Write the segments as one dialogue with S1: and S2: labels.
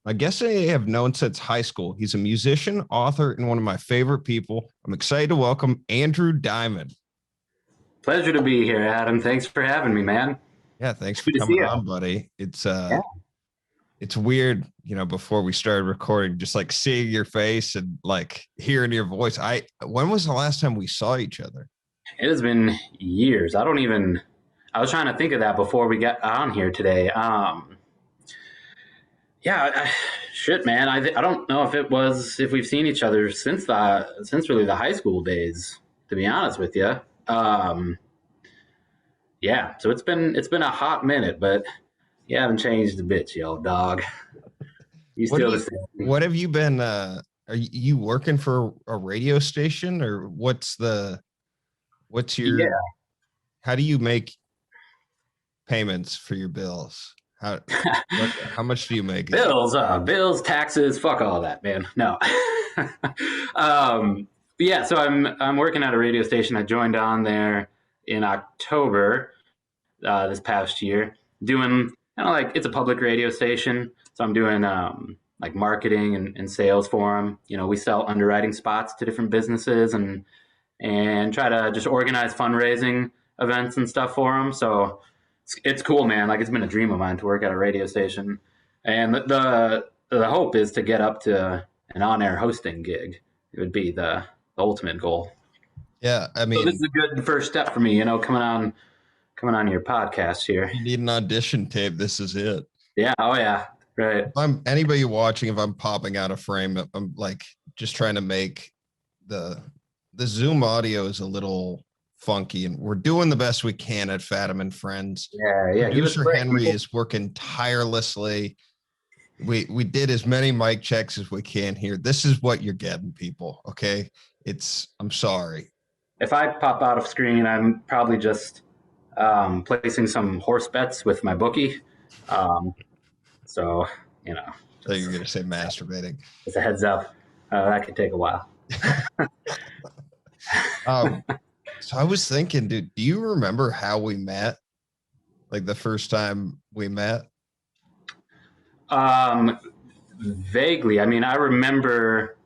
S1: I guess I have known since high school. He's a musician, author, and one of my favorite people. I'm excited to welcome Andrew Diamond.
S2: Pleasure to be here, Adam. Thanks for having me, man.
S1: Yeah, thanks for
S2: Good to see
S1: coming
S2: you.
S1: on, buddy. It's
S2: Yeah,
S1: it's weird, before we started recording, just like seeing your face and like hearing your voice. I When was the last time we saw each other?
S2: it has been years. I don't even. I was trying to think of that before we got on here today. Yeah, shit, man. I don't know if we've seen each other since really the high school days. To be honest with you, yeah. So it's been a hot minute, but you haven't changed a bit, you old dog. You
S1: What do
S2: still the
S1: you
S2: same.
S1: what have you been are you working for a radio station, or what's your
S2: Yeah.
S1: how do you make payments for your bills? How much do you make? Is it
S2: Bills, taxes, fuck all that, man. No. Yeah, so I'm working at a radio station. I joined on there in October this past year, doing kind of like it's a public radio station, so I'm doing like marketing and sales for them. We sell underwriting spots to different businesses and try to just organize fundraising events and stuff for them. So it's cool, man. Like it's been a dream of mine to work at a radio station, and the hope is to get up to an on-air hosting gig. It would be the ultimate goal.
S1: Yeah, I
S2: So this is
S1: mean,
S2: a good first step for me, coming on your podcast here.
S1: you need an audition tape. This is it.
S2: Yeah. Oh yeah. Right.
S1: If I'm anybody watching, if I'm popping out a frame, I'm like just trying to make the the Zoom audio is a little funky, and we're doing the best we can at Fathom and Friends.
S2: Yeah. Yeah. Give us a
S1: Producer
S2: break,
S1: Henry
S2: people.
S1: is working tirelessly. We did as many mic checks as we can here. This is what you're getting, people. Okay, I'm sorry.
S2: If I pop out of screen, I'm probably just placing some horse bets with my bookie. Um, so you know,
S1: So you're
S2: just
S1: gonna say masturbating.
S2: Just a heads up. That could take a while.
S1: Um, so I was thinking, dude, do you remember how we met? Like the first time we met?
S2: Um, Vaguely. I mean, I remember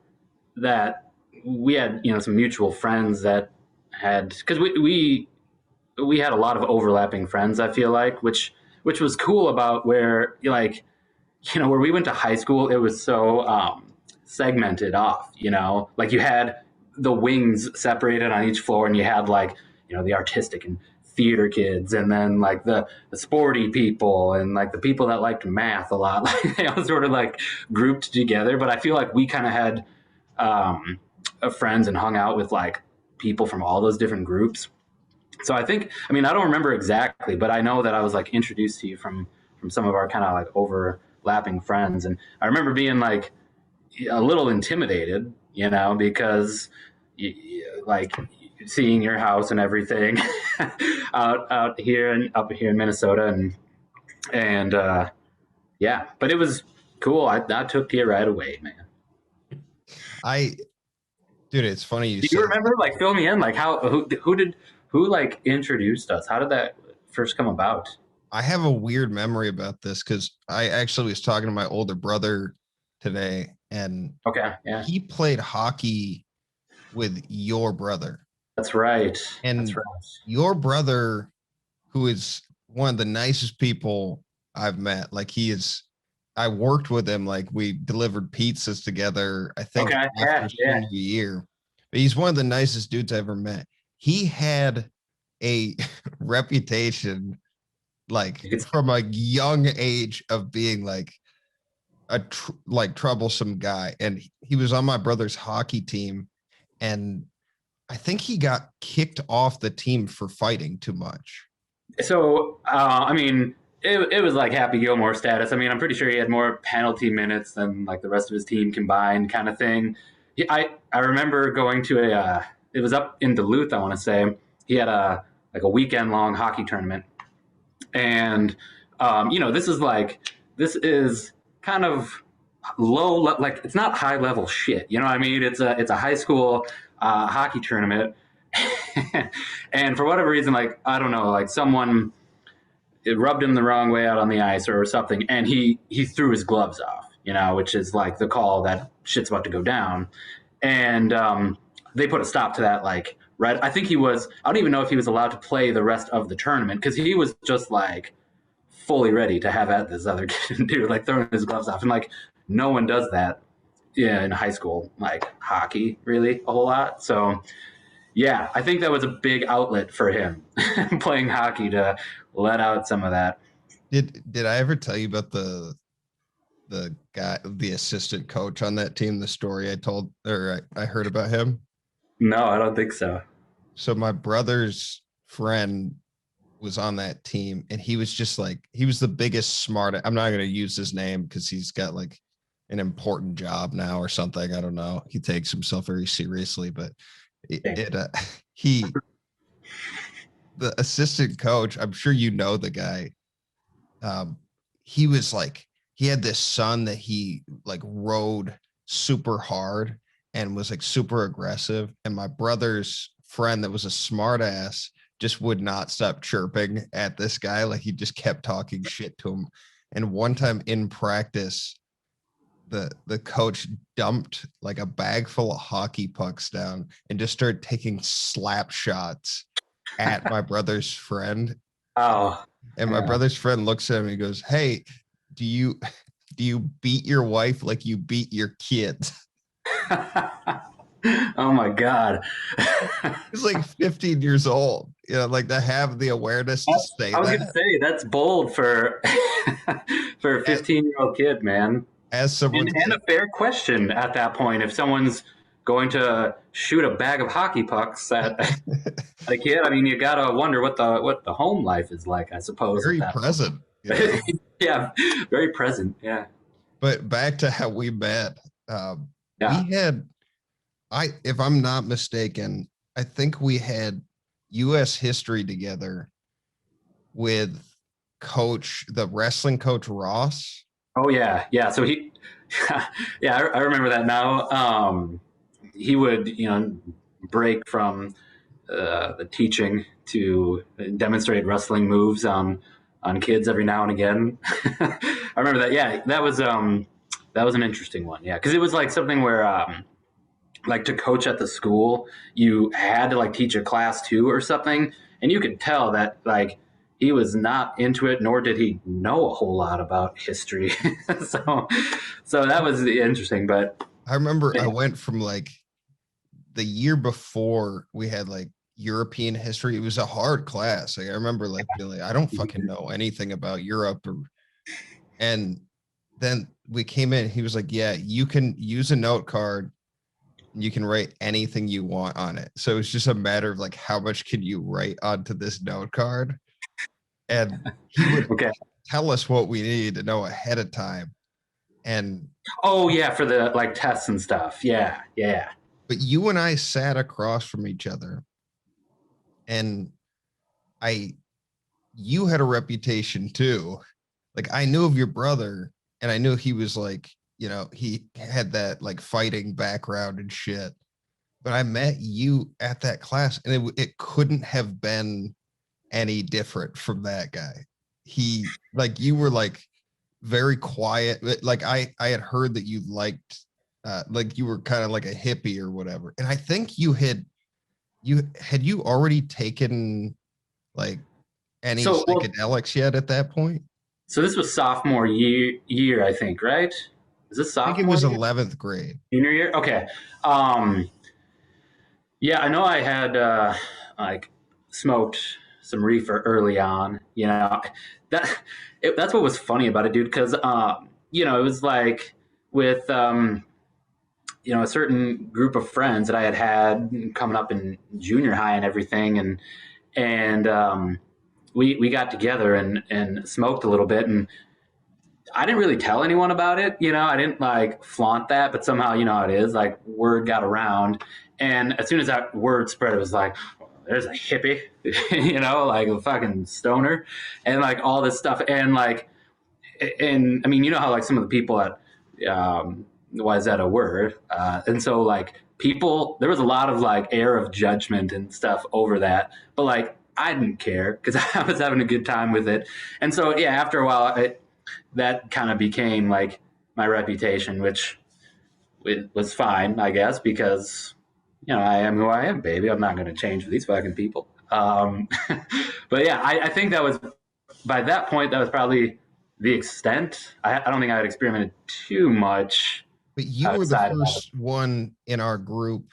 S2: that we had some mutual friends that had because we had a lot of overlapping friends. I feel like which was cool about where where we went to high school. It was so segmented off. Like you had the wings separated on each floor, and you had the artistic and theater kids, and then like the sporty people, and like the people that liked math a lot. Like they all sort of like grouped together. But I feel like we kind of had friends and hung out with like people from all those different groups. So I mean, I don't remember exactly, but I know that I was like introduced to you from some of our kind of like overlapping friends, and I remember being like a little intimidated, because like seeing your house and everything out here and up here in Minnesota, and yeah, but it was cool. I took to you right away, man.
S1: I Dude, it's funny you
S2: Do you
S1: say
S2: remember? Like, fill me in. Like, who like introduced us? How did that first come about?
S1: I have a weird memory about this because I actually was talking to my older brother today, and
S2: Okay, yeah,
S1: he played hockey with your brother.
S2: that's right. That's
S1: And
S2: right.
S1: your brother, who is one of the nicest people I've met, like I worked with him, like we delivered pizzas together, I think
S2: Okay,
S1: after
S2: yeah, yeah.
S1: senior year. But he's one of the nicest dudes I ever met. He had a reputation, like
S2: You could,
S1: from a young age, of being like like troublesome guy, and he was on my brother's hockey team, and I think he got kicked off the team for fighting too much.
S2: so, I mean, it was like Happy Gilmore status. I mean, I'm pretty sure he had more penalty minutes than like the rest of his team combined, kind of thing. I remember going to it was up in Duluth, I want to say. He had a weekend long hockey tournament, and this is kind of like it's not high level shit. You know what I mean? It's a high school hockey tournament, and for whatever reason, like I don't know, like someone it rubbed him the wrong way out on the ice or something, and he threw his gloves off. which is like the call that shit's about to go down. And they put a stop to that, like, right. I think I don't even know if he was allowed to play the rest of the tournament because he was just like fully ready to have at this other kid, dude, like throwing his gloves off. And like, no one does that in high school, like hockey, really a whole lot. So yeah, I think that was a big outlet for him playing hockey to let out some of that.
S1: Did I ever tell you about the guy, the assistant coach on that team, the story I told or I heard about him?
S2: No, I don't think so.
S1: So my brother's friend was on that team and he was just like he was the biggest smart. I'm not going to use his name because he's got like an important job now or something. I don't know. He takes himself very seriously, but he the assistant coach, I'm sure you know the guy. He was like he had this son that he like rode super hard and was like super aggressive. And my brother's friend that was a smart ass just would not stop chirping at this guy. Like he just kept talking shit to him. And one time in practice, the coach dumped like a bag full of hockey pucks down and just started taking slap shots at my brother's friend.
S2: Oh,
S1: and my brother's friend looks at him and he goes, "Hey, do you beat your wife like you beat your kids?"
S2: Oh my God.
S1: He's like 15 years old, like to have the awareness to say
S2: I was
S1: that.
S2: gonna say that's bold for for a 15-year-old kid, man.
S1: As someone
S2: And a fair question at that point. If someone's going to shoot a bag of hockey pucks at a kid, I mean, you gotta wonder what the home life is like, I suppose.
S1: very present.
S2: Yeah, very present. Yeah.
S1: But back to how we met.
S2: Yeah.
S1: We had, if I'm not mistaken, I think we had U.S. history together with the wrestling coach Ross.
S2: Oh yeah, yeah. So yeah, I remember that now. He would, break from the teaching to demonstrate wrestling moves on kids every now and again. I remember that. Yeah, that was an interesting one. Yeah, because it was like something where like to coach at the school, you had to like teach a class too or something, and you could tell that like he was not into it, nor did he know a whole lot about history. so that was interesting. But
S1: I remember I went from like the year before we had like European history. It was a hard class. Like I remember like being like, I don't fucking know anything about Europe. And then we came in, he was like, yeah, you can use a note card. You can write anything you want on it. So it's just a matter of like, how much can you write onto this note card? And he would tell us what we needed to know ahead of time. And
S2: oh yeah, for the like tests and stuff. Yeah.
S1: But you and I sat across from each other, and you had a reputation too. Like I knew of your brother, and I knew he was like, he had that like fighting background and shit. But I met you at that class, and it couldn't have been any different from that guy. He like you were like very quiet. Like I had heard that you liked like you were kind of like a hippie or whatever. And I think you already taken like any psychedelics yet at that point?
S2: So this was sophomore year, I think, right? Is this sophomore?
S1: I think it was 11th grade.
S2: Junior year? Okay. Yeah, I know I had like smoked some reefer early on. That's what was funny about it, dude. Because it was like with a certain group of friends that I had coming up in junior high and everything, and we got together and smoked a little bit, and I didn't really tell anyone about it. I didn't like flaunt that, but somehow, how it is, like word got around. And as soon as that word spread, it was like, there's a hippie, like a fucking stoner and like all this stuff. And like, and I mean, how like some of the people at, why is that a word? And so like people, there was a lot of like air of judgment and stuff over that, but like, I didn't care because I was having a good time with it. And so, yeah, after a while, that kind of became like my reputation, which it was fine, I guess, because I am who I am, baby. I'm not going to change for these fucking people. But yeah, I think that was by that point that was probably the extent. I don't think I had experimented too much
S1: But you were the
S2: outside of that.
S1: first one in our group.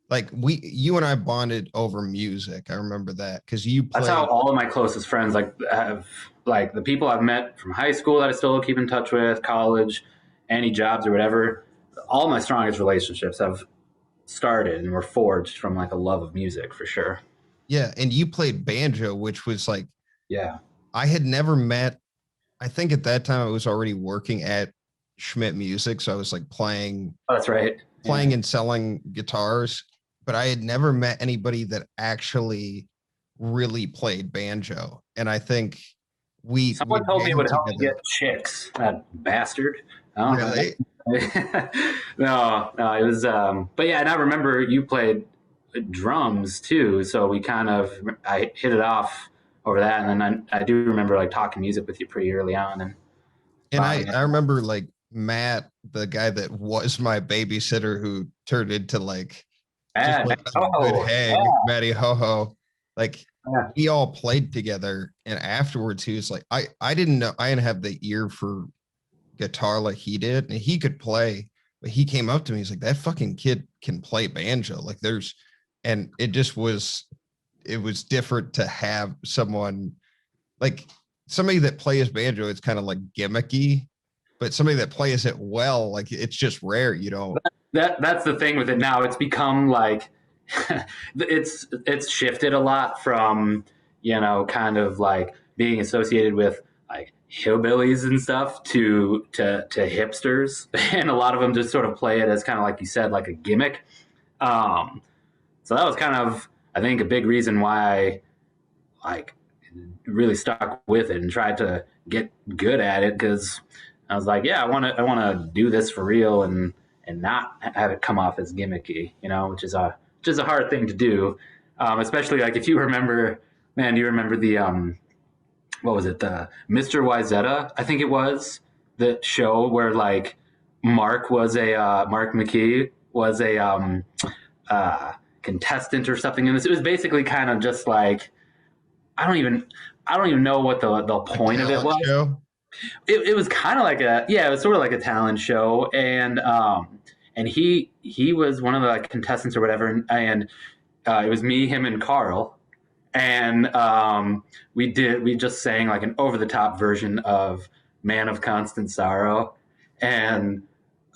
S1: Like you and I bonded over music. I remember that because you
S2: That's how
S1: played.
S2: all of my closest friends have like the people I've met from high school that I still keep in touch with, college, any jobs or whatever. All my strongest relationships have started and were forged from like a love of music for sure.
S1: Yeah, and you played banjo, which was like
S2: Yeah.
S1: I had never met. I think at that time I was already working at Schmidt Music, so I was like playing
S2: Oh, that's right. Yeah.
S1: playing and selling guitars, but I had never met anybody that actually really played banjo. And I think we
S2: Someone told me it
S1: jammed
S2: would help me
S1: together.
S2: get chicks. That bastard. I don't
S1: Really?
S2: know. No, it was. But yeah, and I remember you played drums too, so I hit it off over that, and then I do remember like talking music with you pretty early on and
S1: And I
S2: bonding.
S1: I remember like Matt, the guy that was my babysitter who turned into like just like a good
S2: Oh,
S1: hang, Matty Ho Ho. Like
S2: yeah.
S1: we all played together, and afterwards he was like, I didn't know I didn't have the ear for guitar like he did, and he could play, but he came up to me, he's like, that fucking kid can play banjo. Like there's, and it was different to have someone like somebody that plays banjo. It's kind of like gimmicky, but somebody that plays it well, like it's just rare. You know,
S2: That's the thing with it now. It's become like it's shifted a lot from kind of like being associated with like hillbillies and stuff to hipsters, and a lot of them just sort of play it as kind of like you said, like a gimmick. Um, so that was kind of, I think, a big reason why I like really stuck with it and tried to get good at it, because I was like, yeah, I want to do this for real and not have it come off as gimmicky, which is a hard thing to do, especially like if you remember, man, do you remember the what was it, the Mr. Wyzetta? I think it was the show where like Mark McKee was a contestant or something in this. It was basically kind of just like I don't even I don't even know what the
S1: a
S2: point of it
S1: talent
S2: was.
S1: show.
S2: It was kind of like it was sort of like a talent show, and he was one of the like, contestants or whatever, and it was me, him, and Carl, and we just sang like an over the top version of "Man of Constant Sorrow," and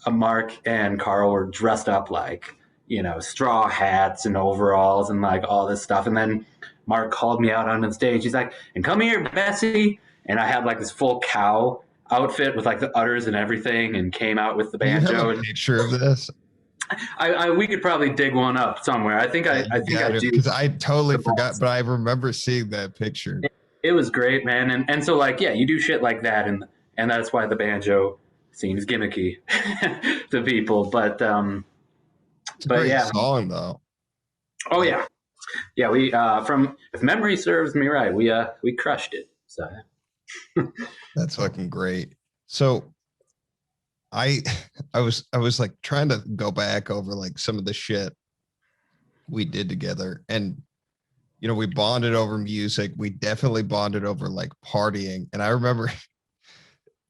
S2: Mark and Carl were dressed up like straw hats and overalls and like all this stuff, and then Mark called me out on the stage. He's like, "And come here, Bessie." And I had like this full cow outfit with like the udders and everything, and came out with the
S1: Do you have
S2: banjo.
S1: a
S2: And
S1: picture of this?
S2: we could probably dig one up somewhere.
S1: Yeah,
S2: I
S1: you
S2: think I
S1: got it
S2: do.
S1: because I totally forgot, but I remember seeing that picture.
S2: It was great, man. And so like yeah, you do shit like that, and that's why the banjo seems gimmicky to people.
S1: It's a
S2: But
S1: great
S2: yeah,
S1: song though.
S2: oh
S1: Like
S2: yeah, yeah. We from if memory serves me right, we crushed it. So
S1: that's fucking great. So I I was like trying to go back over like some of the shit we did together, and we bonded over music. We definitely bonded over like partying. And I remember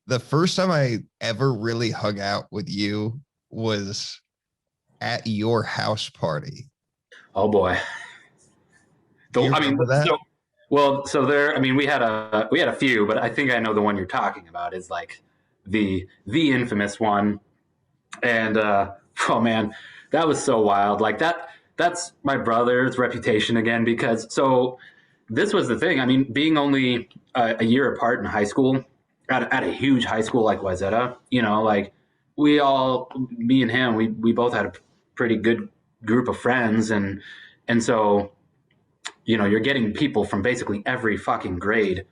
S1: the first time I ever really hung out with you was at your house party.
S2: oh boy.
S1: Do you
S2: I mean,
S1: remember that?
S2: so there. I mean, we had a few, but I think I know the one you're talking about is like the infamous one. And oh man, that was so wild. Like that. That's my brother's reputation again, because so this was the thing. I mean, being only a year apart in high school, at a huge high school like Wayzata, like me and him, we both had a pretty good group of friends, and so you're getting people from basically every fucking grade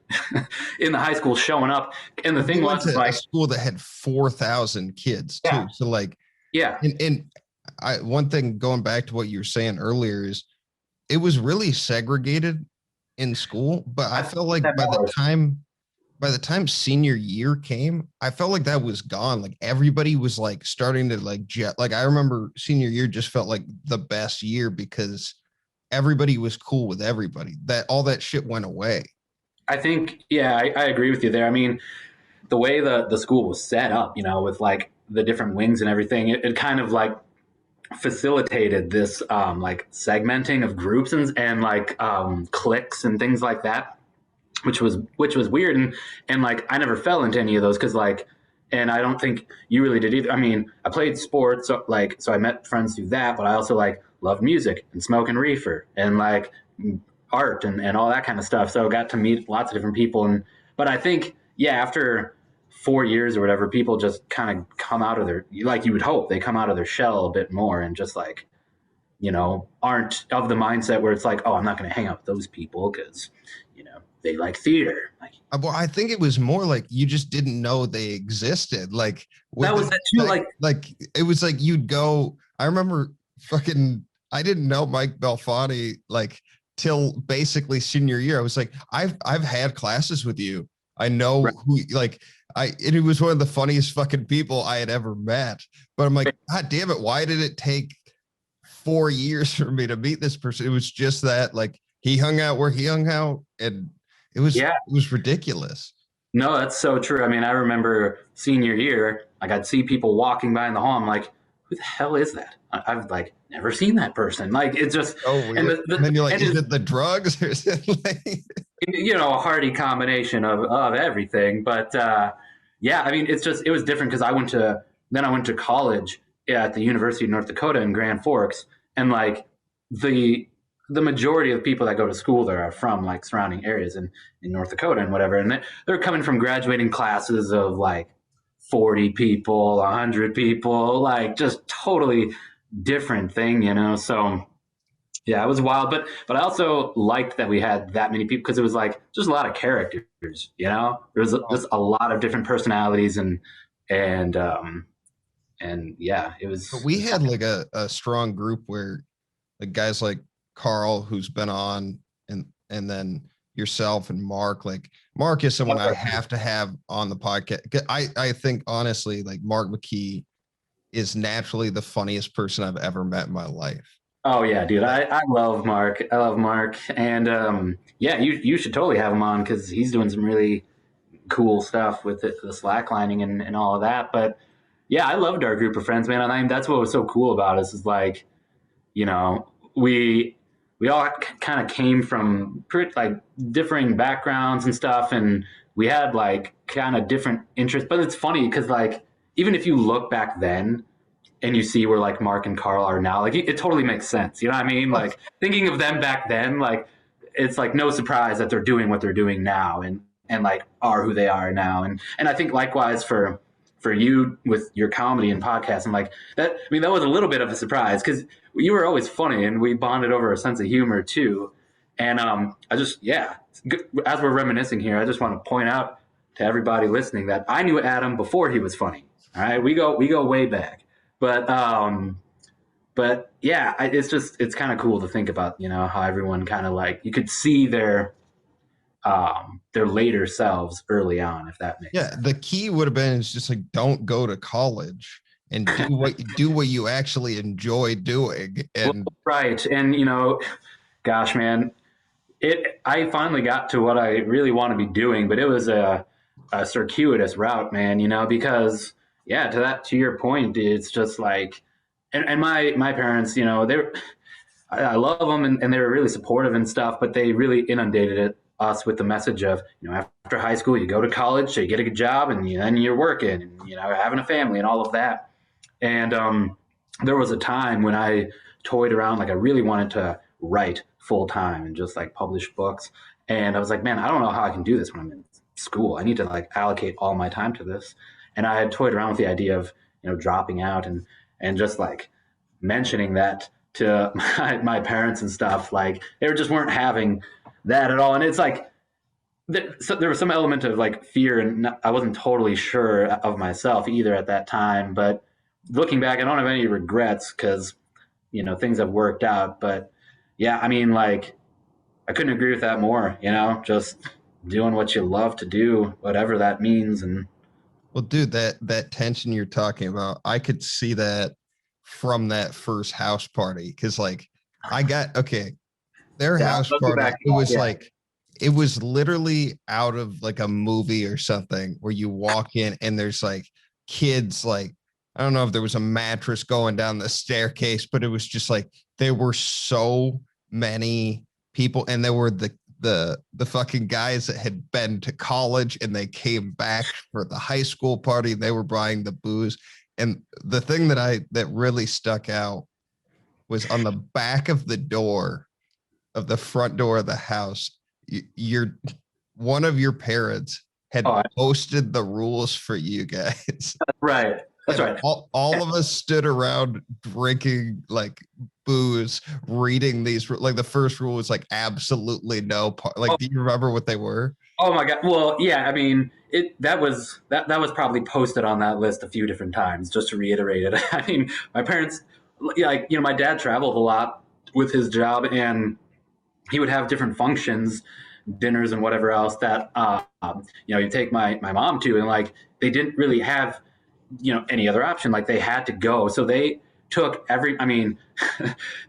S2: in the high school showing up. And the thing
S1: We went
S2: was,
S1: to a
S2: like,
S1: school that had 4,000 kids
S2: yeah,
S1: too. So like,
S2: yeah,
S1: and I one thing going back to what you were saying earlier is it was really segregated in school, but I felt like by the time by the time senior year came, I felt like that was gone. Like everybody was like starting to like jet. Like I remember senior year just felt like the best year because everybody was cool with everybody. That all that shit went away.
S2: I think, yeah, I agree with you there. I mean, the way the school was set up, you know, with like the different wings and everything, it kind of like facilitated this like segmenting of groups and like cliques and things like that, which was weird. And like I never fell into any of those because like, and I don't think you really did either. I mean, I played sports, so like, so I met friends through that, but I also like loved music and smoking reefer and like art and all that kind of stuff. So I got to meet lots of different people. And but I think, yeah, after 4 years or whatever, people just kind of come out of their, like you would hope, they come out of their shell a bit more and just like, you know, aren't of the mindset where it's like, oh, I'm not going to hang out with those people because, you know, they like theater. Like,
S1: Well, I think it was more like you just didn't know they existed. Like with
S2: that was that too.
S1: like it was like you'd go. I remember fucking. I didn't know Mike Belfani like till basically senior year. I was like, I've had classes with you. I know
S2: right.
S1: who like and he was one of the funniest fucking people I had ever met. But I'm like, God damn it, why did it take 4 years for me to meet this person? It was just that like he hung out where he hung out, and
S2: Yeah,
S1: it was ridiculous.
S2: no, that's so true. I mean, I remember senior year, like I'd see people walking by in the hall. I'm like, who the hell is that? I've like never seen that person. Like it's just,
S1: Oh,
S2: and
S1: weird. And then you're like, is it the drugs or is it like
S2: you know, a hearty combination of everything. But yeah, I mean, it's just, it was different because I went to college at the University of North Dakota in Grand Forks. And like the, the majority of the people that go to school there are from like surrounding areas in North Dakota and whatever. And they're coming from graduating classes of like 40 people, 100 people, like just totally different thing, you know? So yeah, it was wild, but I also liked that we had that many people because it was like just a lot of characters. You know, there was just a lot of different personalities and and yeah,
S1: but we had like a strong group where like guys like Carl, who's been on, and then yourself and Mark. Like Mark is someone I have to have on the podcast. I think honestly, like Mark McKee is naturally the funniest person I've ever met in my life.
S2: Oh yeah, dude, I love Mark. I love Mark, and yeah, you should totally have him on because he's doing some really cool stuff with the slacklining and all of that. But yeah, I loved our group of friends, man. And I mean, that's what was so cool about us is like, you know, we all kind of came from pretty like differing backgrounds and stuff, and we had like kind of different interests. But it's funny because like even if you look back then and you see where like Mark and Carl are now, like it totally makes sense. You know what I mean? Like thinking of them back then, like it's like no surprise that they're doing what they're doing now and like are who they are now. And I think likewise for you with your comedy and podcast and like that. I mean, that was a little bit of a surprise because you were always funny and we bonded over a sense of humor too. And I just, yeah, as we're reminiscing here, I just want to point out to everybody listening that I knew Adam before he was funny. All right, we go way back. But yeah, it's kind of cool to think about, you know, how everyone kind of like you could see their later selves early on, if that makes sense.
S1: The key would have been is just like don't go to college and do what you actually enjoy doing. And
S2: right, and you know, gosh, man, I finally got to what I really want to be doing, but it was a circuitous route, man. You know, because yeah, to your point, it's just like, and my parents, you know, I love them and they were really supportive and stuff, but they really inundated us with the message of, you know, after high school, you go to college, so you get a good job, and then you're working, and you know, having a family and all of that. And there was a time when I toyed around, like I really wanted to write full time and just like publish books. And I was like, man, I don't know how I can do this when I'm in school. I need to like allocate all my time to this. And I had toyed around with the idea of, you know, dropping out and just like mentioning that to my parents and stuff. Like they just weren't having that at all. And it's like, there was some element of like fear, and I wasn't totally sure of myself either at that time. But looking back, I don't have any regrets because, you know, things have worked out. But yeah, I mean, like, I couldn't agree with that more, you know, just doing what you love to do, whatever that means. And
S1: Well, dude, that tension you're talking about, I could see that from that first house party. Cause like I got okay, their
S2: yeah,
S1: house
S2: let's go
S1: party,
S2: back to that. Yeah.
S1: it was literally out of like a movie or something where you walk in and there's like kids like I don't know if there was a mattress going down the staircase, but it was just like there were so many people and there were the fucking guys that had been to college and they came back for the high school party. They were buying the booze. And the thing that really stuck out was on the back of the door of the front door of the house, your one of your parents had
S2: Oh,
S1: posted the rules for you guys.
S2: right. That's
S1: And
S2: right.
S1: all of us stood around drinking like booze, reading these. Like the first rule was like absolutely no. Like, do you remember what they were?
S2: Oh my god. Well, yeah. I mean, that was probably posted on that list a few different times. Just to reiterate it. I mean, my parents, like my dad traveled a lot with his job, and he would have different functions, dinners, and whatever else that you take my mom to, and like they didn't really have any other option. Like they had to go, so they took every. I mean,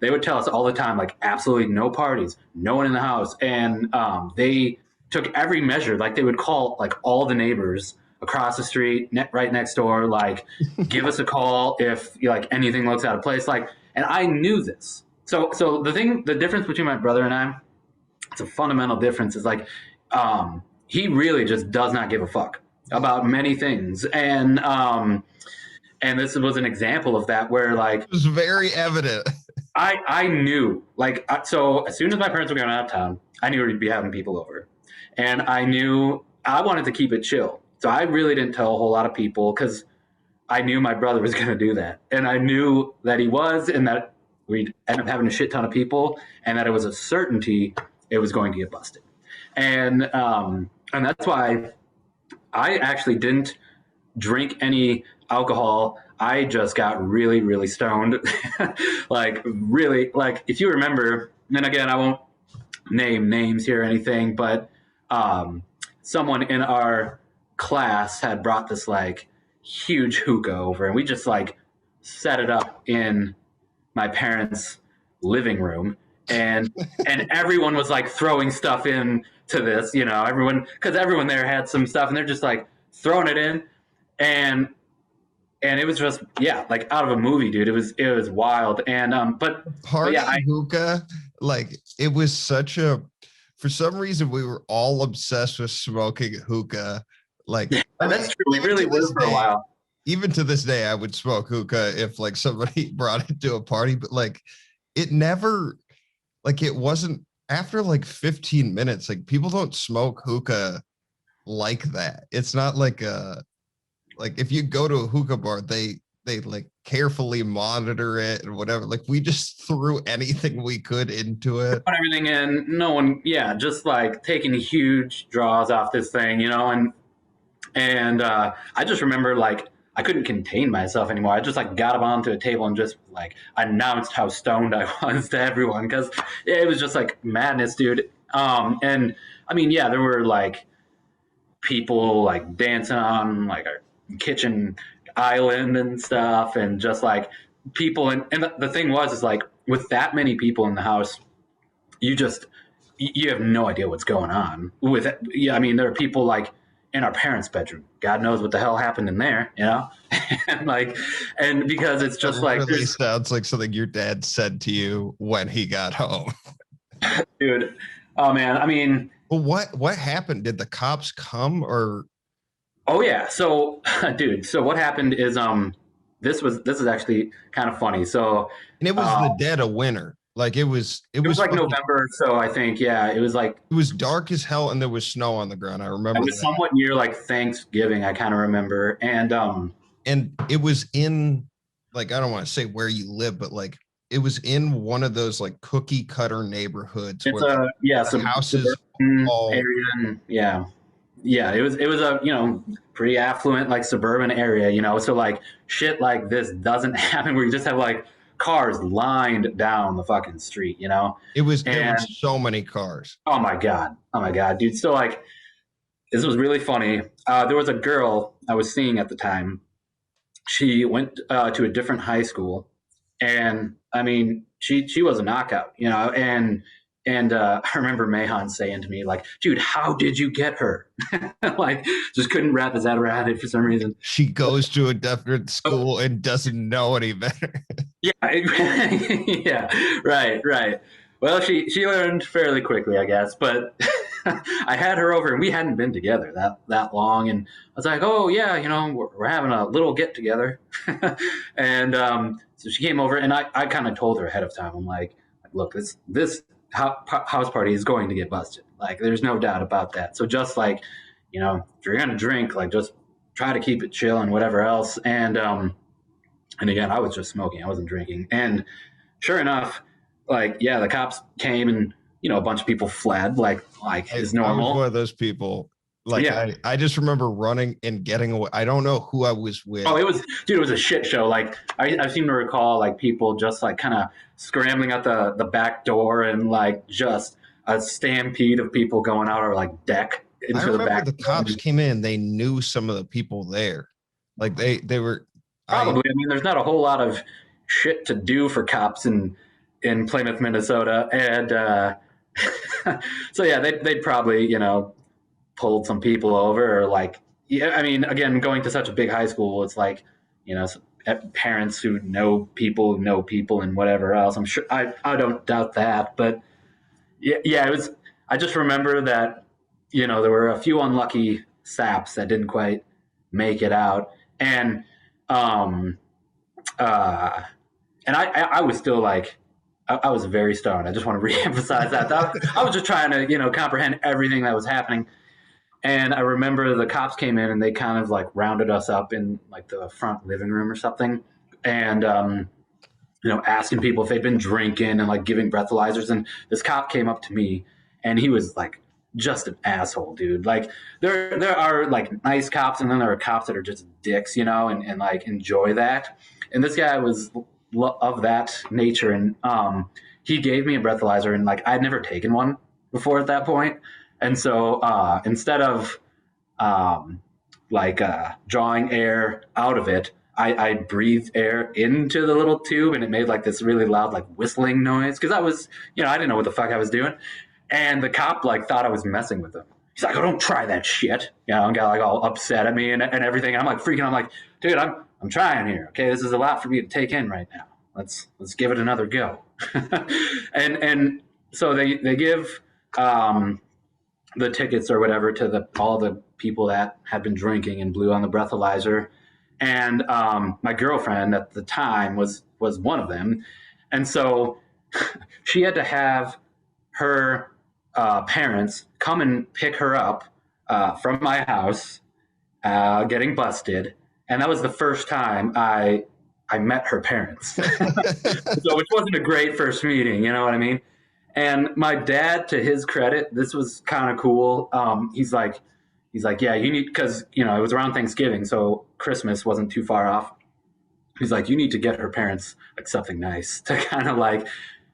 S2: they would tell us all the time, like absolutely no parties, no one in the house, and they took every measure. Like they would call like all the neighbors across the street, right next door, like give us a call if like anything looks out of place. Like, and I knew this. So the difference between my brother and I, it's a fundamental difference. Is like, he really just does not give a fuck about many things, and this was an example of that where like
S1: It was very evident.
S2: I knew like so as soon as my parents were going out of town, I knew we'd be having people over, and I knew I wanted to keep it chill. So I really didn't tell a whole lot of people because I knew my brother was going to do that, and I knew that he was, and that we'd end up having a shit ton of people, and that it was a certainty it was going to get busted, and that's why I actually didn't drink any alcohol. I just got really, really stoned. Like, really, like, if you remember, and again, I won't name names here or anything, but someone in our class had brought this, like, huge hookah over, and we just, like, set it up in my parents' living room. And everyone was like throwing stuff in to this, everyone, because everyone there had some stuff, and they're just like throwing it in, and it was just like out of a movie, dude. It was wild, and but
S1: Party
S2: yeah,
S1: hookah, like it was such a. For some reason, we were all obsessed with smoking hookah. Like
S2: that's true. We really were for a while.
S1: Even to this day, I would smoke hookah if like somebody brought it to a party, but like it never, like it wasn't after like 15 minutes. Like people don't smoke hookah like that. It's not like if you go to a hookah bar, they like carefully monitor it and whatever. Like we just threw anything we could into it.
S2: Put everything in. No one, just like taking huge draws off this thing, and I just remember like I couldn't contain myself anymore. I just like got up onto a table and just like announced how stoned I was to everyone because it was just like madness, dude. And I mean, yeah, there were like people like dancing on like a kitchen island and stuff, and just like people. And the thing was, is like with that many people in the house, you have no idea what's going on with it. Yeah, I mean, there are people like in our parents' bedroom. God knows what the hell happened in there, and like, and because it's just like
S1: really sounds like something your dad said to you when he got home.
S2: Dude, oh man, I mean,
S1: well, what happened? Did the cops come or?
S2: Oh yeah, so dude, so what happened is this is actually kind of funny. So
S1: and it was the dead of winter. Like it was
S2: like November, so I think it was like
S1: it was dark as hell and there was snow on the ground. I remember
S2: it was somewhat near like Thanksgiving, I kind of remember. And
S1: it was in like I don't want to say where you live, but like it was in one of those like cookie cutter neighborhoods
S2: it's
S1: where
S2: some
S1: houses all
S2: area, and it was a pretty affluent like suburban area, so like shit like this doesn't happen where you just have like cars lined down the fucking street.
S1: There was so many cars.
S2: Oh my god, dude. So like this was really funny. There was a girl I was seeing at the time. She went to a different high school, and I mean, she was a knockout, you know. And I remember Mahon saying to me, like, "Dude, how did you get her?" Like, just couldn't wrap his head around it for some reason.
S1: She goes to a different school and doesn't know any better.
S2: Yeah, yeah, right. Well, she learned fairly quickly, I guess. But I had her over, and we hadn't been together that long. And I was like, "Oh yeah, you know, we're having a little get together." And so she came over, and I kind of told her ahead of time. I'm like, "Look, this house party is going to get busted. Like, there's no doubt about that. So just like, you know, if you're gonna drink, like, just try to keep it chill and whatever else." And again, I was just smoking. I wasn't drinking. And sure enough, like, yeah, the cops came, and, you know, a bunch of people fled, like is normal.
S1: I was one of those people. Like,
S2: yeah.
S1: I just remember running and getting away. I don't know who I was with.
S2: Oh, it was a shit show. Like, I seem to recall, like, people just, like, kind of scrambling out the back door, and, like, just a stampede of people going out our, like, deck into the back.
S1: The cops came in. They knew some of the people there. Like, they were
S2: probably. I mean, there's not a whole lot of shit to do for cops in Plymouth, Minnesota, and so yeah, they'd probably, you know, pulled some people over, or, like, yeah. I mean, again, going to such a big high school, it's like, you know, parents who know people, and whatever else. I'm sure. I don't doubt that, but yeah, it was. I just remember that, you know, there were a few unlucky saps that didn't quite make it out, and I was still, like, I was very stoned. I just want to reemphasize that. I was just trying to, you know, comprehend everything that was happening. And I remember the cops came in, and they kind of, like, rounded us up in, like, the front living room or something. And, you know, asking people if they'd been drinking, and, like, giving breathalyzers. And this cop came up to me, and he was, like, just an asshole, dude. Like, there are, like, nice cops, and then there are cops that are just dicks, you know, and like, enjoy that. And this guy was of that nature, and he gave me a breathalyzer, and, like, I'd never taken one before at that point. And so instead of drawing air out of it, I breathed air into the little tube, and it made, like, this really loud, like, whistling noise, because I was, you know, I didn't know what the fuck I was doing. And the cop, like, thought I was messing with him. He's like, "Oh, don't try that shit," you know, and got, like, all upset at me and everything. And I'm, like, freaking. I'm like, "Dude, I'm trying here. Okay, this is a lot for me to take in right now. Let's give it another go." and so they give the tickets or whatever to all the people that had been drinking and blew on the breathalyzer. And my girlfriend at the time was one of them. And so she had to have her parents come and pick her up from my house, getting busted. And that was the first time I met her parents. So it wasn't a great first meeting, you know what I mean? And my dad, to his credit, this was kind of cool. He's like, "Yeah, you need," because, you know, it was around Thanksgiving, so Christmas wasn't too far off. He's like, "You need to get her parents, like, something nice to kind of, like,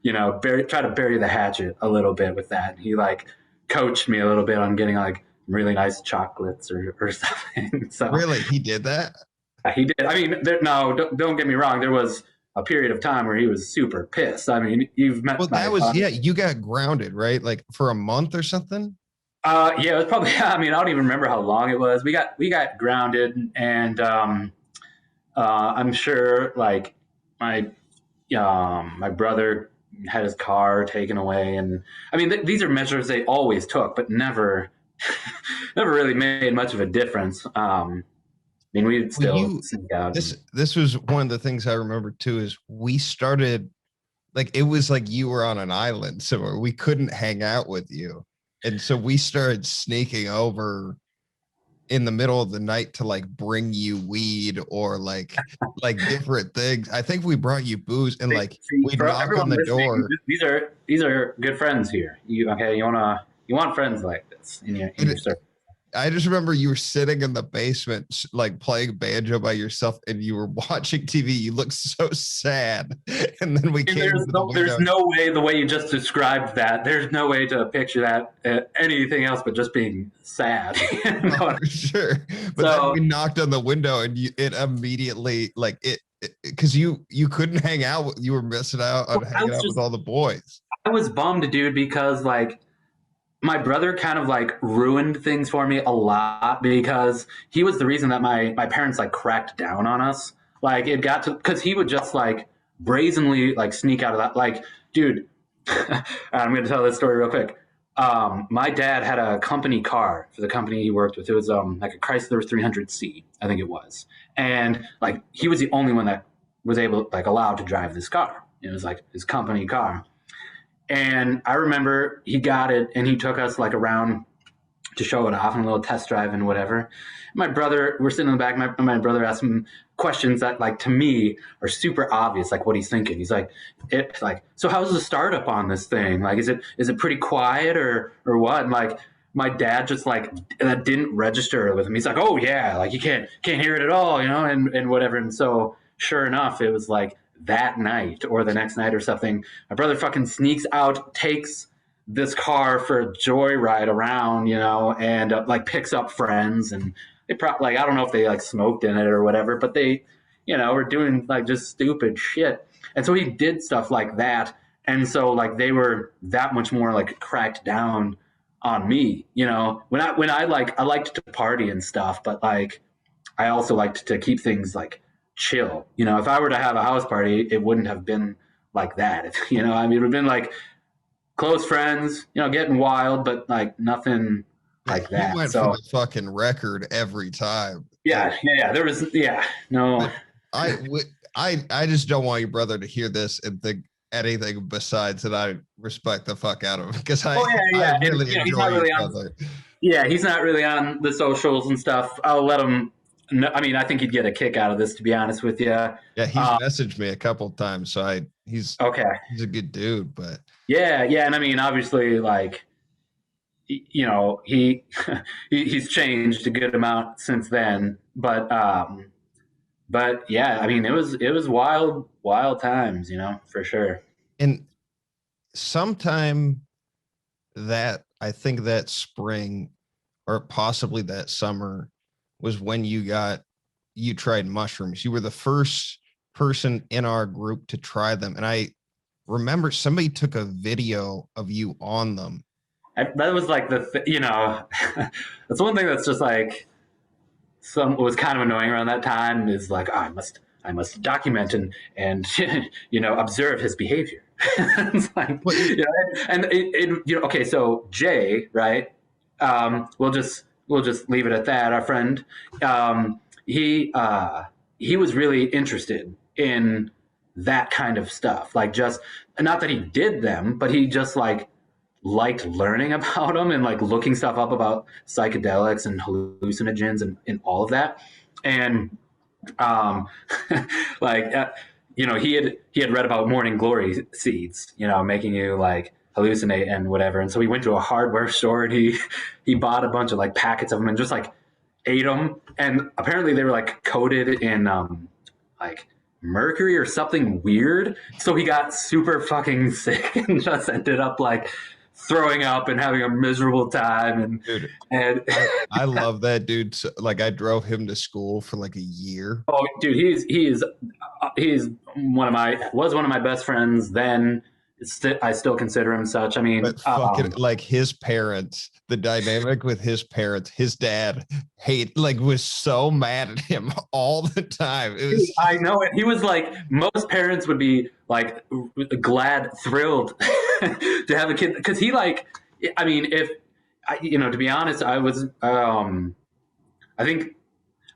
S2: you know, try to bury the hatchet a little bit with that." And he, like, coached me a little bit on getting, like, really nice chocolates or something. So
S1: really, he did that?
S2: He did. I mean, don't get me wrong. There was a period of time where he was super pissed. I mean, you've met.
S1: Well, that was, yeah, you got grounded, right? Like, for a month or something?
S2: Yeah, it was probably, I mean, I don't even remember how long it was. We got grounded, and I'm sure, like, my brother had his car taken away, and I mean, these are measures they always took, but never really made much of a difference. I mean, we'd still sneak out.
S1: This was one of the things I remember too, is we started, like, it was like you were on an island somewhere. We couldn't hang out with you. And so we started sneaking over in the middle of the night to, like, bring you weed or like different things. I think we brought you booze, and, like, we'd knock on the door.
S2: These are good friends here. You want friends like this in your circle.
S1: I just remember you were sitting in the basement, like playing banjo by yourself, and you were watching TV. You looked so sad, and then we
S2: And
S1: came to the
S2: there's
S1: window.
S2: no way the way you just described that. There's no way to picture that anything else but just being sad.
S1: Oh, for sure. But then
S2: So
S1: we knocked on the window, and it immediately like it because you couldn't hang out. You were missing out on hanging out with all the boys.
S2: I was bummed, dude, because like my brother kind of like ruined things for me a lot because he was the reason that my parents like cracked down on us. Like it got to because he would just like brazenly like sneak out of that. Like, dude, I'm going to tell this story real quick. My dad had a company car for the company he worked with. It was like a Chrysler 300C, I think it was, and like he was the only one that was able like allowed to drive this car. It was like his company car. And I remember he got it and he took us like around to show it off on a little test drive and whatever. My brother, we're sitting in the back. My brother asked him questions that like to me are super obvious, like what he's thinking. He's like, so how's the startup on this thing? Like, is it pretty quiet or what? And like my dad just like that didn't register with him. He's like, oh yeah, like you can't hear it at all, and whatever. And so sure enough, it was like that night or the next night or something, my brother fucking sneaks out, takes this car for a joyride around, and like picks up friends, and they probably like I don't know if they like smoked in it or whatever, but they, were doing like just stupid shit. And so he did stuff like that, and so like they were that much more like cracked down on me, when I like I liked to party and stuff, but like I also liked to keep things like chill. If I were to have a house party, it wouldn't have been like that. I mean, it would have been like close friends, getting wild, but like nothing like that.
S1: You went
S2: so
S1: for the fucking record every time.
S2: Yeah. There was, no.
S1: I just don't want your brother to hear this and think anything besides that I respect the fuck out of him because I really enjoy your brother.
S2: He's not really on the socials and stuff. I'll let him. No, I mean, I think he'd get a kick out of this, to be honest with you. Yeah,
S1: he's messaged me a couple of times, so he's okay. He's a good dude, but
S2: yeah, and I mean, obviously, like, he's changed a good amount since then, but yeah, I mean, it was wild times, for sure.
S1: And sometime that I think that spring or possibly that summer was when you tried mushrooms. You were the first person in our group to try them. And I remember somebody took a video of you on them.
S2: That was like that's one thing that's just like was kind of annoying around that time is like, oh, I must document and observe his behavior. It's like, okay, so Jay, right? We'll just leave it at that. Our friend, he was really interested in that kind of stuff. Like just not that he did them, but he just like liked learning about them and like looking stuff up about psychedelics and hallucinogens and all of that. And he had read about morning glory seeds, making you like hallucinate and whatever. And so he went to a hardware store and he bought a bunch of like packets of them and just like ate them. And apparently they were like coated in like mercury or something weird. So he got super fucking sick and just ended up like throwing up and having a miserable time. And
S1: I love that dude. So, like I drove him to school for like a year.
S2: Oh, dude, he's one of my best friends then. I still consider him such. I mean,
S1: but fucking like his parents, the dynamic with his parents, his dad was so mad at him all the time. It was.
S2: I know it. He was like most parents would be like thrilled to have a kid because he like. I mean, if to be honest, I was. I think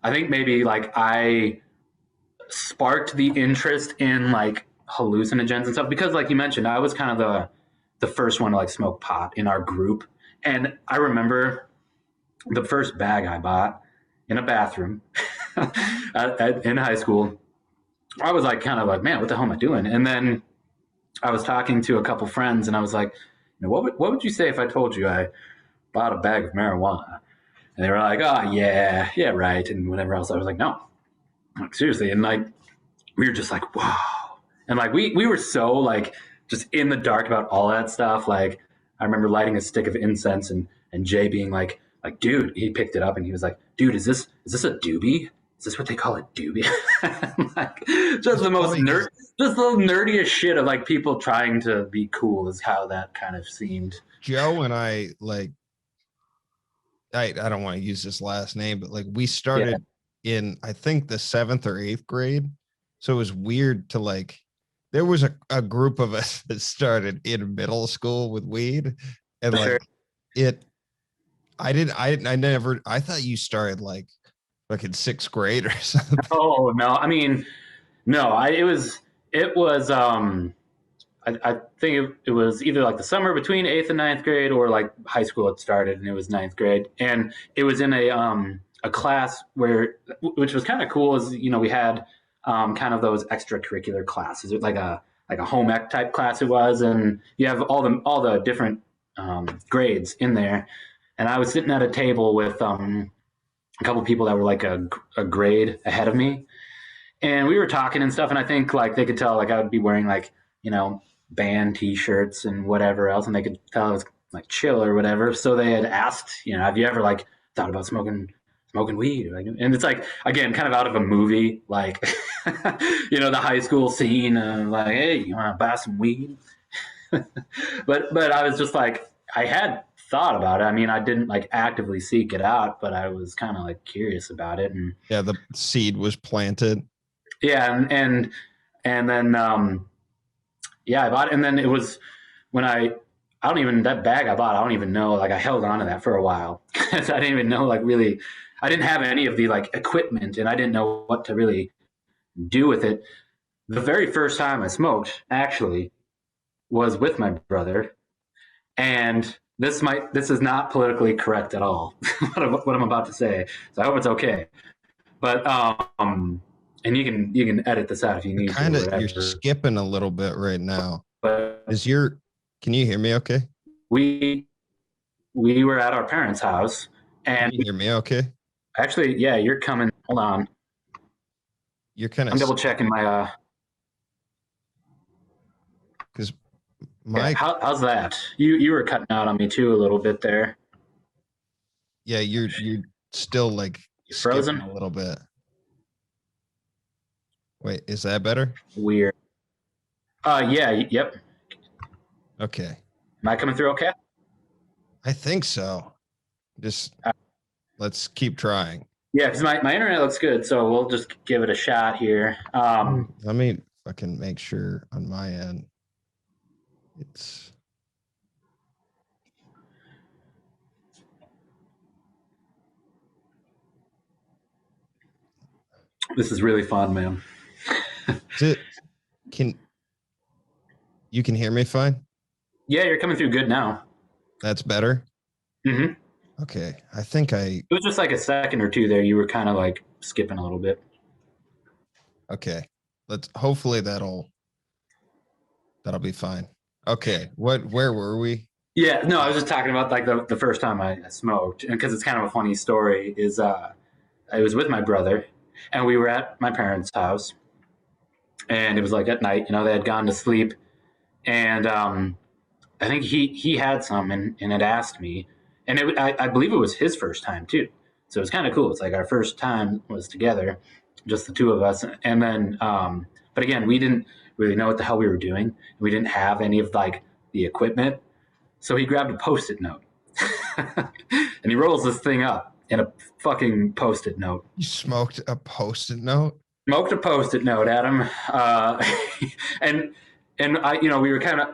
S2: maybe like I sparked the interest in like hallucinogens and stuff because like you mentioned I was kind of the first one to like smoke pot in our group. And I remember the first bag I bought in a bathroom in high school. I was like kind of like, man, what the hell am I doing? And then I was talking to a couple friends and I was like, what would you say if I told you I bought a bag of marijuana? And they were like, oh, yeah, right. And whatever else. I was like, no, like, seriously. And like, we were just like, wow. And like, we were so like just in the dark about all that stuff. Like, I remember lighting a stick of incense and Jay being like, dude, he picked it up and he was like, dude, is this a doobie? Is this what they call a doobie? Like, just the most nerd, just the nerdiest shit of like people trying to be cool is how that kind of seemed.
S1: Joe and I like I don't want to use this last name, but like we started in I think the 7th or 8th grade. So it was weird to like there was a group of us that started in middle school with weed and like it I never I thought you started like in 6th grade or something.
S2: Oh no, I mean, no, it was I think it was either like the summer between 8th and 9th grade or like high school it started and it was 9th grade. And it was in a class which was kind of cool is, you know, we had kind of those extracurricular classes. It was like a home ec type class it was. And you have all the different grades in there. And I was sitting at a table with a couple of people that were like a grade ahead of me. And we were talking and stuff. And I think like they could tell like I would be wearing like, you know, band t-shirts and whatever else. And they could tell I was like chill or whatever. So they had asked, you know, have you ever like thought about smoking weed? And it's like, again, kind of out of a movie, like, you know, the high school scene of like, hey, you want to buy some weed? but I was just like, I had thought about it. I mean, I didn't like actively seek it out, but I was kind of like curious about it. And
S1: yeah, the seed was planted.
S2: Yeah, and then yeah, I bought it, and then it was when I don't even that bag I bought. I don't even know. Like I held on to that for a while because I didn't even know like really. I didn't have any of the like equipment, and I didn't know what to really do with it. The very first time I smoked actually was with my brother, and this is not politically correct at all. what I'm about to say, so I hope it's okay. But and you can edit this out if you need
S1: kind
S2: to.
S1: You're skipping a little bit right now.
S2: But
S1: can you hear me okay?
S2: We were at our parents' house and
S1: can you hear me okay?
S2: Actually, yeah, you're coming. Hold on.
S1: You're kind of
S2: I'm double checking my
S1: because
S2: how's that? You were cutting out on me too a little bit there.
S1: Yeah, you're still like
S2: frozen
S1: a little bit. Wait, is that better?
S2: Weird. Yeah, yep.
S1: Okay.
S2: Am I coming through okay?
S1: I think so. Just let's keep trying.
S2: Yeah, because my internet looks good, so we'll just give it a shot here.
S1: Let me fucking make sure on my end. It's
S2: this is really fun, man.
S1: Can you hear me fine?
S2: Yeah, you're coming through good now.
S1: That's better.
S2: Mm-hmm.
S1: Okay, I think it
S2: was just like a second or two there. You were kind of like skipping a little bit.
S1: Okay, hopefully that'll be fine. Okay, where were we?
S2: Yeah, no, I was just talking about like the first time I smoked, and because it's kind of a funny story. Is I was with my brother, and we were at my parents' house, and it was like at night. You know, they had gone to sleep, and I think he had some and had asked me, and I believe it was his first time too. So it was kind of cool. It's like our first time was together, just the two of us, and then but again, we didn't really know what the hell we were doing. We didn't have any of like the equipment. So he grabbed a Post-it note and he rolls this thing up in a fucking Post-it note.
S1: You smoked a Post-it note?
S2: Smoked a Post-it note, Adam. And I, you know,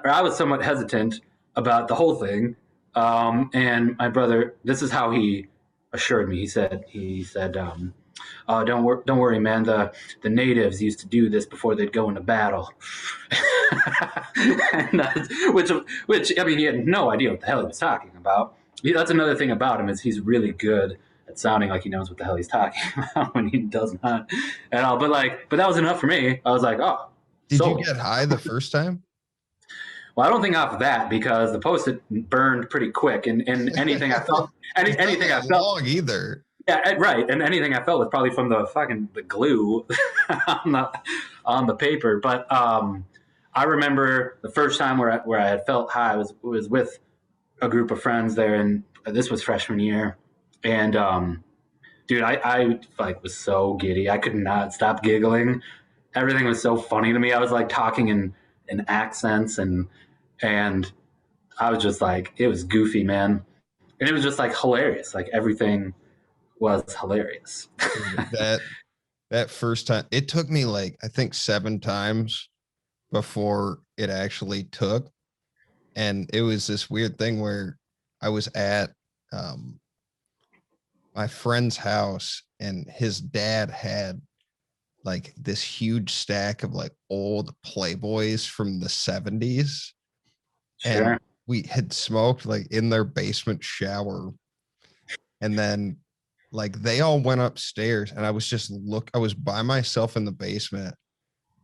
S2: I was somewhat hesitant about the whole thing. And my brother, this is how he assured me. He said, don't worry, man. The natives used to do this before they'd go into battle. And, which I mean, he had no idea what the hell he was talking about. That's another thing about him is he's really good at sounding like he knows what the hell he's talking about when he does not at all. But that was enough for me. I was like, oh.
S1: Did you get high the first time?
S2: Well, I don't think off of that because the Post-it burned pretty quick, and anything I felt, anything I
S1: Not
S2: felt,
S1: long either.
S2: yeah, right, and anything I felt was probably from the glue on the paper. But I remember the first time where I had felt high was with a group of friends there, and this was freshman year, and dude, I like was so giddy. I could not stop giggling. Everything was so funny to me. I was like talking in accents, and I was just like, it was goofy, man. And it was just like hilarious. Like everything was hilarious.
S1: That first time, it took me like I think 7 times before it actually took. And it was this weird thing where I was at um, my friend's house, and his dad had like this huge stack of like old Playboys from the 70s. And
S2: Sure.
S1: we had smoked like in their basement shower. And then like they all went upstairs, and I was by myself in the basement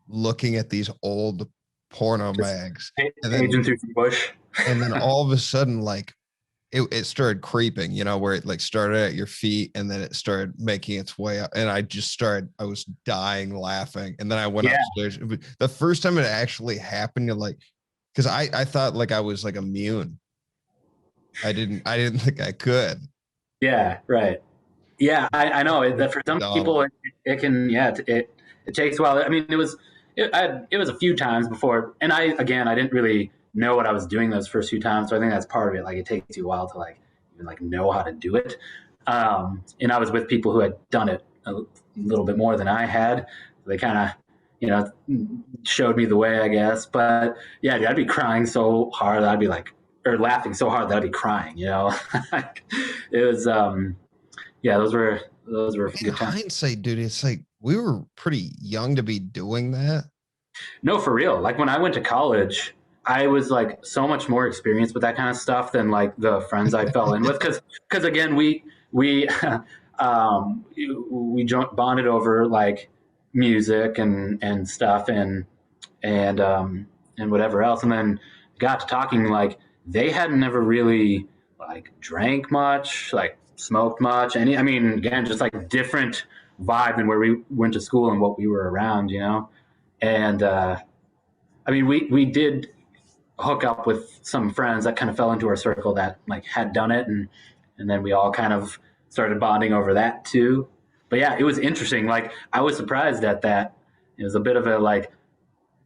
S1: looking at these old porno
S2: Just
S1: mags.
S2: paging through some bush.
S1: And then all of a sudden, like it started creeping, where it like started at your feet and then it started making its way up. And I was dying laughing. And then I went upstairs. The first time it actually happened, you're like, because I thought like I was like immune. I didn't think I could.
S2: Yeah, right. Yeah, I know that for some people it can, yeah, it takes a while. I mean, it was a few times before, and I didn't really know what I was doing those first few times, so I think that's part of it. Like it takes you a while to like even like know how to do it. And I was with people who had done it a little bit more than I had. They kind of showed me the way, I guess. But yeah, dude, I'd be crying so hard that I'd be like, or laughing so hard that I'd be crying. It was yeah, those were a
S1: In
S2: good times.
S1: hindsight, dude, it's like we were pretty young to be doing that.
S2: No, for real. Like when I went to college, I was like so much more experienced with that kind of stuff than like the friends I fell in with. Because again, we bonded over like music and stuff and whatever else, and then got to talking like they had never really like drank much, like smoked much. I mean, again, just like different vibe than where we went to school and what we were around. And I mean, we did hook up with some friends that kind of fell into our circle that like had done it, and then we all kind of started bonding over that too. But yeah, it was interesting. Like I was surprised at that. It was a bit of a like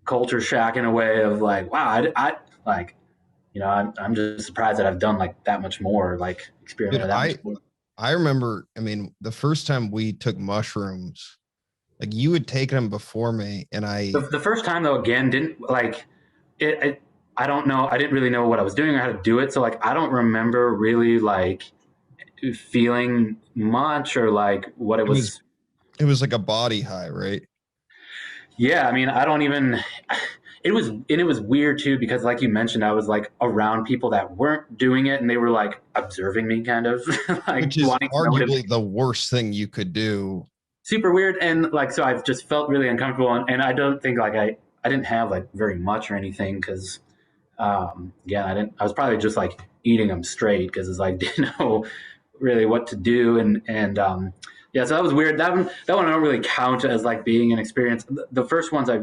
S2: culture shock in a way of like, wow, I like, I'm just surprised that I've done like that much more, like
S1: Dude,
S2: experimented that much more.
S1: I remember, I mean, the first time we took mushrooms, like you had taken them before me, and
S2: The first time though, again, didn't like it. I don't know. I didn't really know what I was doing or how to do it. So like, I don't remember really like feeling much or like what it was.
S1: It was like a body high, right?
S2: Yeah, I mean, I don't even. It was weird too because, like you mentioned, I was like around people that weren't doing it, and they were like observing me, kind of like
S1: Which is
S2: wanting to know what
S1: arguably the worst thing you could do.
S2: super weird, and like so, I've just felt really uncomfortable, and I don't think like I didn't have like very much or anything because, yeah, I was probably just like eating them straight because it's like didn't know really what to do, and yeah, so that was weird. That one I don't really count as like being an experience. The first ones I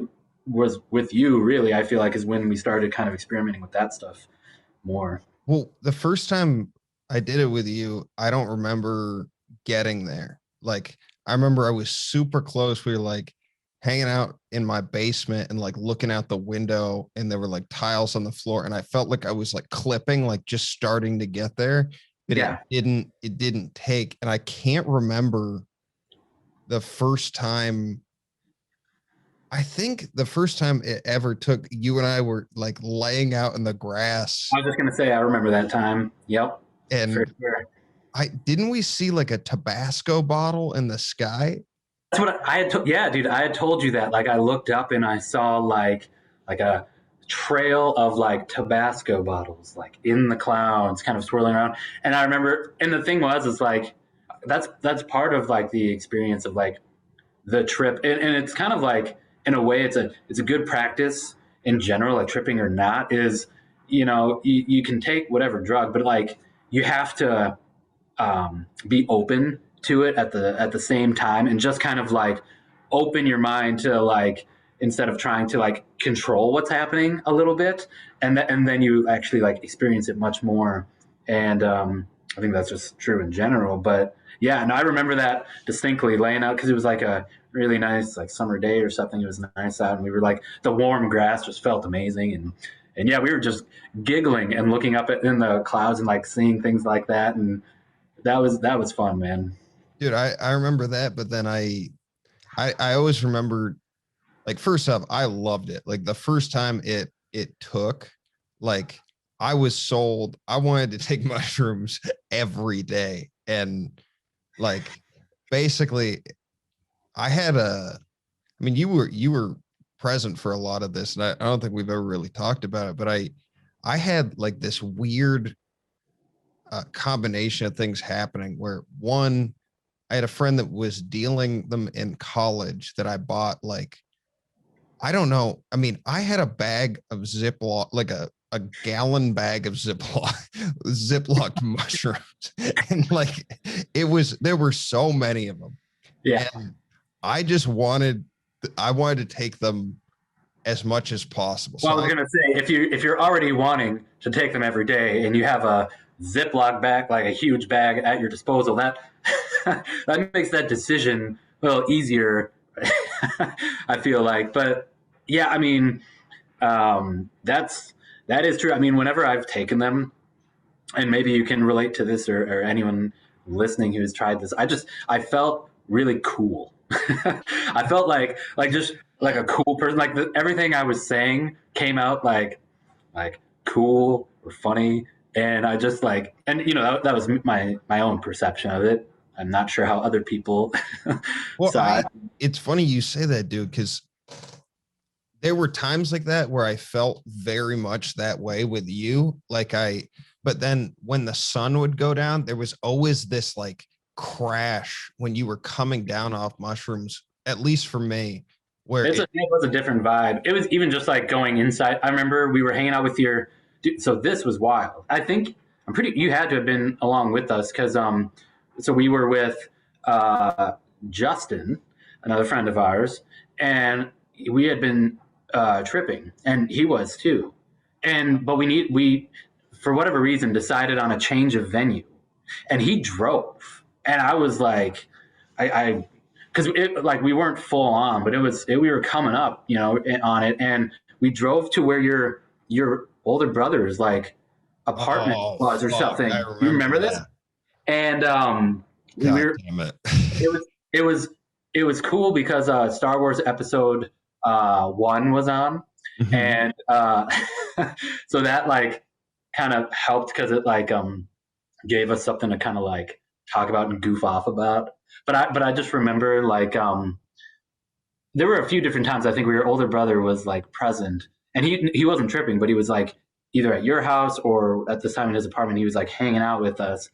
S2: was with you, really, I feel like is when we started kind of experimenting with that stuff more.
S1: Well, the first time I did it with you, I don't remember getting there. Like, I remember I was super close. We were like hanging out in my basement and like looking out the window, and there were like tiles on the floor. And I felt like I was like clipping, like just starting to get there, but
S2: Yeah.
S1: it didn't take. And I can't remember the first time. I think the first time it ever took, you and I were like laying out in the grass,
S2: I was just gonna say I remember that time. Yep, for
S1: and
S2: sure.
S1: I didn't we see like a Tabasco bottle in the sky?
S2: That's what I had. Yeah, dude, I had told you that. Like, I looked up and I saw like a trail of like Tabasco bottles, like in the clouds, kind of swirling around. And I remember, and the thing was, is like that's part of like the experience of like the trip, and it's kind of like in a way, it's a good practice in general, like tripping or not, is, you can take whatever drug, but like you have to be open to it at the same time, and just kind of like open your mind to like, instead of trying to like control what's happening a little bit, and then you actually like experience it much more. And I think that's just true in general. But yeah, and I remember that distinctly, laying out, because it was like a really nice like summer day or something. It was nice out, and we were like, the warm grass just felt amazing, and yeah, we were just giggling and looking up in the clouds and like seeing things like that, and that was fun, man.
S1: Dude, I remember that, but then I always remember, like, first off, I loved it. Like the first time it took, like, I was sold. I wanted to take mushrooms every day. And like basically I mean, you were present for a lot of this, and I don't think we've ever really talked about it, but I had like this weird combination of things happening where, one, I had a friend that was dealing them in college that I bought, like, I don't know. I mean, I had a bag of Ziploc, like a gallon bag of Ziploc mushrooms. And like, there were so many of them.
S2: Yeah.
S1: And I wanted to take them as much as possible.
S2: Well,
S1: So
S2: I was gonna say, if you're already wanting to take them every day, and you have a Ziploc bag, like a huge bag at your disposal, that that makes that decision a little easier. I feel like, but yeah, I mean, that is true. I mean, whenever I've taken them, and maybe you can relate to this, or anyone listening who's tried this, I felt really cool. I felt like just like a cool person. Like everything I was saying came out like cool or funny, and I just like, and that was my own perception of it. I'm not sure how other people
S1: well,
S2: saw it.
S1: it's funny you say that, dude, because there were times like that where I felt very much that way with you. But then when the sun would go down, there was always this like crash when you were coming down off mushrooms, at least for me, where
S2: It was a different vibe. It was even just like going inside. I remember we were hanging out with your dude. So this was wild. You had to have been along with us, because so we were with Justin, another friend of ours, and we had been tripping, and he was too. But we for whatever reason decided on a change of venue, and he drove, and I was like, I because like we weren't full on, but we were coming up, on it, and we drove to where your older brother's like apartment was or something. You remember this? And we
S1: God
S2: were.
S1: damn it.
S2: It was cool because Star Wars Episode 1 was on,
S1: Mhm.
S2: and so that like kind of helped, because it like gave us something to kind of like talk about and goof off about. But I just remember like there were a few different times I think where your older brother was like present, and he wasn't tripping, but he was like either at your house or at this time in his apartment. He was like hanging out with us,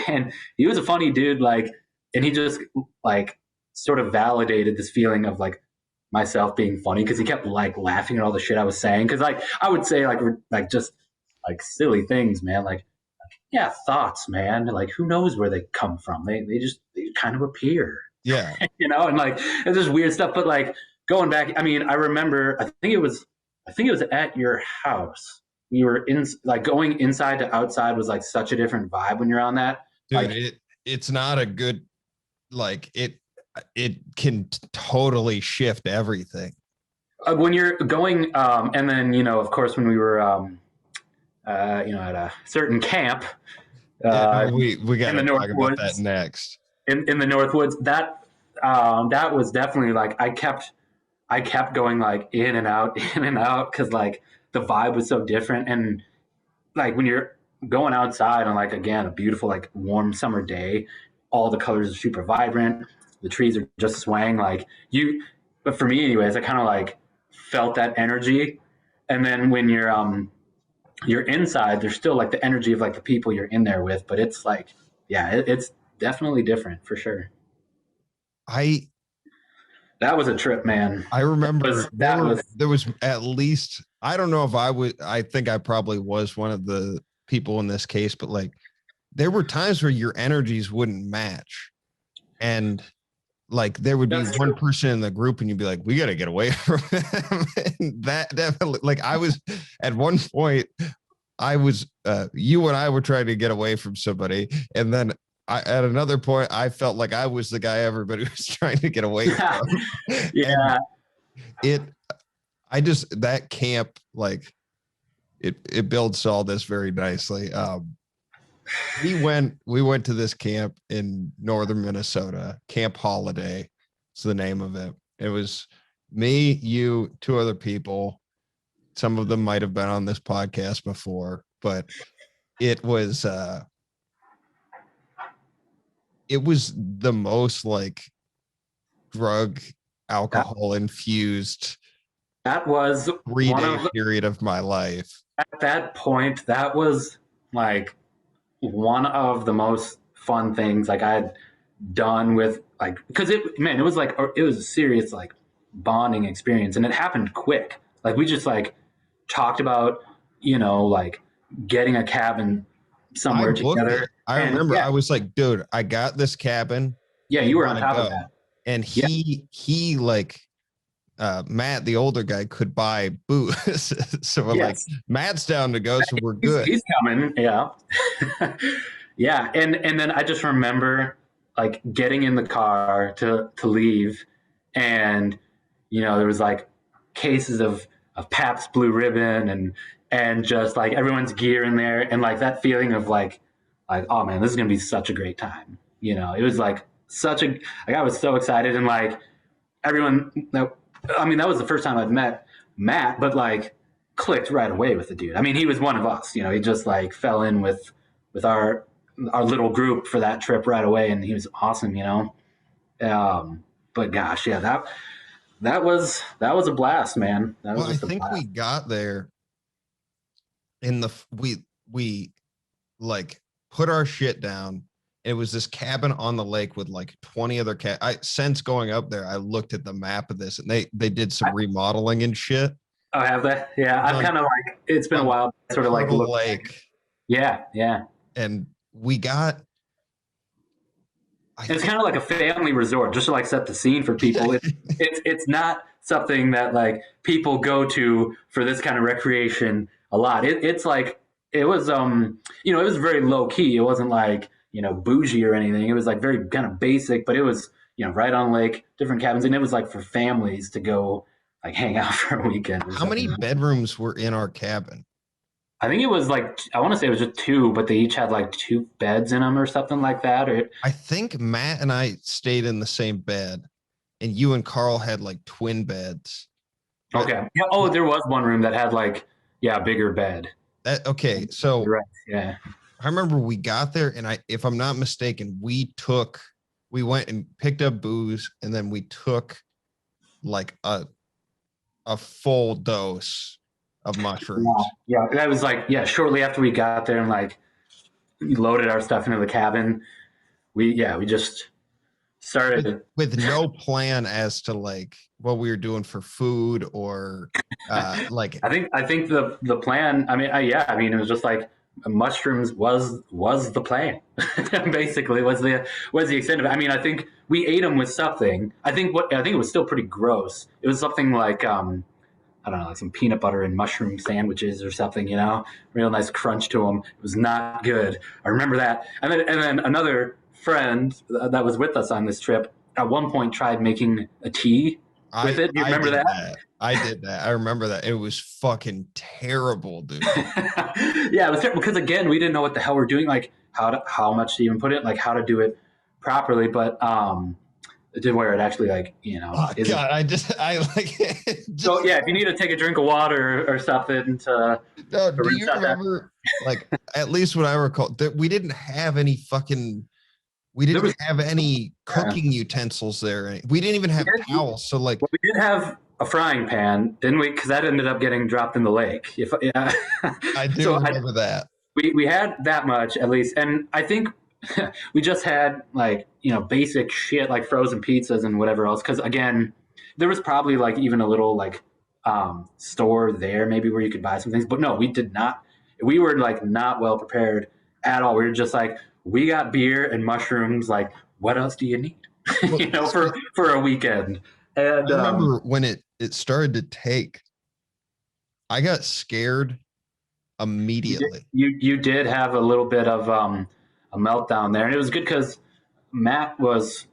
S2: and he was a funny dude, like, and he just like sort of validated this feeling of like myself being funny, because he kept like laughing at all the shit I was saying, because like I would say like just like silly things, man, like yeah, thoughts, man, like who knows where they come from, they kind of appear.
S1: Yeah.
S2: And like it's just weird stuff. But like going back, I mean, I remember, I think it was at your house. We were in, like, going inside to outside was like such a different vibe when you're on that.
S1: Dude,
S2: Like,
S1: it's not a good, like, it can totally shift everything.
S2: when you're going, and then of course when we were, at a certain camp,
S1: We got
S2: in the
S1: to talk about
S2: Northwoods.
S1: that next.
S2: In the Northwoods, that was definitely like I kept going like in and out, because like the vibe was so different. And like when you're going outside on, like, again, a beautiful like warm summer day, all the colors are super vibrant, the trees are just swaying, like but for me anyways, I kind of like felt that energy. And then when you're inside, there's still like the energy of like the people you're in there with, but it's like, yeah, it's definitely different for sure.
S1: I
S2: That was a trip, man.
S1: I remember
S2: That was
S1: there was at least, I don't know if I think I probably was one of the people in this case, but like there were times where your energies wouldn't match. And like there would be
S2: That's
S1: one
S2: true.
S1: person in the group and you'd be like, we got to get away from him. And that definitely, like I was at one point, I was you and I were trying to get away from somebody, and then at another point I felt like I was the guy everybody was trying to get away from.
S2: Yeah.
S1: And it I just, that camp, like it builds all this very nicely. We went to this camp in northern Minnesota. Camp Holiday is the name of it. It was me, you, two other people. Some of them might have been on this podcast before, but it was the most like drug alcohol infused
S2: That was
S1: 3-day period of my life.
S2: at that point, that was like one of the most fun things like I had done with like, because it was like, it was a serious like bonding experience, and it happened quick. Like we just like talked about, like getting a cabin somewhere together.
S1: I remember I was like, dude, I got this cabin.
S2: Yeah, you were on top of that.
S1: And he like Matt, the older guy, could buy booze. So we're like, Matt's down to go, so we're good.
S2: He's coming, yeah. Yeah. And then I just remember like getting in the car to leave, and there was like cases of Pabst Blue Ribbon and just like everyone's gear in there, and like that feeling of like oh man, this is gonna be such a great time. It was like I was so excited, and like everyone, I mean, that was the first time I'd met Matt, but like clicked right away with the dude. I mean, he was one of us, he just like fell in with our little group for that trip right away, and he was awesome, but gosh, yeah, that was a blast, man. That was
S1: I think
S2: blast.
S1: we got there we like put our shit down. It was this cabin on the lake with like 20 other since going up there, I looked at the map of this, and they did some remodeling and shit.
S2: Oh, have they? Yeah, I've kind of like, it's been a while, sort of like
S1: lake.
S2: Yeah.
S1: And we got,
S2: it's kind of like a family resort, just to like set the scene for people. It's not something that like people go to for this kind of recreation a lot. It's like, it was it was very low key. It wasn't like bougie or anything. It was like very kind of basic, but it was right on lake, different cabins, and it was like for families to go like hang out for a weekend.
S1: How many bedrooms were in our cabin?
S2: I think it was like, I want to say it was just 2, but they each had like 2 beds in them or something like that. Or
S1: I think Matt and I stayed in the same bed, and you and Carl had like twin beds.
S2: Okay. Yeah. Oh, there was one room that had like, a bigger bed.
S1: Okay. So
S2: right. Yeah.
S1: I remember we got there, and if I'm not mistaken, we went and picked up booze, and then we took like a full dose of mushrooms.
S2: Yeah, that was like, shortly after we got there and like loaded our stuff into the cabin, we just started
S1: with no plan as to like what we were doing for food or like.
S2: I think the plan. I mean, it was just like mushrooms was the plan. Basically, was the extent of it. I mean, I think we ate them with something. I think it was still pretty gross. It was something like I don't know, like some peanut butter and mushroom sandwiches or something, real nice crunch to them. It was not good. I remember that. And then another friend that was with us on this trip at one point tried making a tea with it. Do you remember that?
S1: I did that. I remember that. It was fucking terrible, dude.
S2: Yeah, it was terrible because again, we didn't know what the hell we're doing, like how much to even put it, like how to do it properly. But it did where it actually like,
S1: oh, God, I like it.
S2: So yeah, if you need to take a drink of water or something to.
S1: No, do you remember like at least what I recall that we didn't have any fucking. We didn't have any cooking utensils there. We didn't even have towels. So like,
S2: we did have a frying pan, didn't we? Because that ended up getting dropped in the lake.
S1: I do remember that.
S2: We had that much at least, and I think we just had like basic shit like frozen pizzas and whatever else. Because again, there was probably like even a little like store there maybe where you could buy some things, but no, we did not. We were like not well prepared at all. We were just like, we got beer and mushrooms. Like, what else do you need?
S1: Well,
S2: You know, for a weekend. And
S1: I remember when it started to take, I got scared immediately.
S2: you did have a little bit of a meltdown there, and it was good because Matt was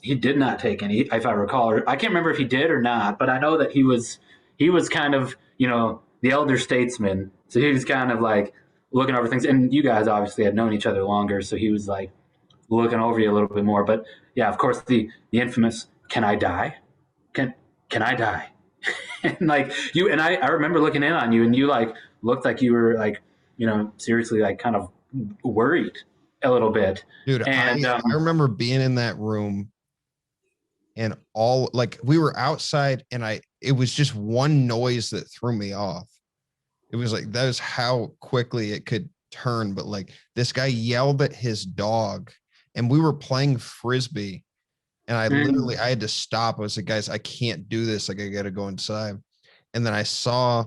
S2: he did not take any, if I recall, or I can't remember if he did or not, but I know that he was kind of, you know, the elder statesman, so he was kind of like looking over things, and you guys obviously had known each other longer, so he was like looking over you a little bit more. But yeah, of course, the infamous "Can I die? Can I die?" And like you and I remember looking in on you, and you like looked like you were like, you know, seriously like kind of worried a little bit.
S1: Dude,
S2: And
S1: I remember being in that room and all like we were outside and it was just one noise that threw me off. It was like that was how quickly it could turn. But like this guy yelled at his dog and we were playing frisbee and I had to stop. I was like, guys, I can't do this. Like I gotta go inside. And then I saw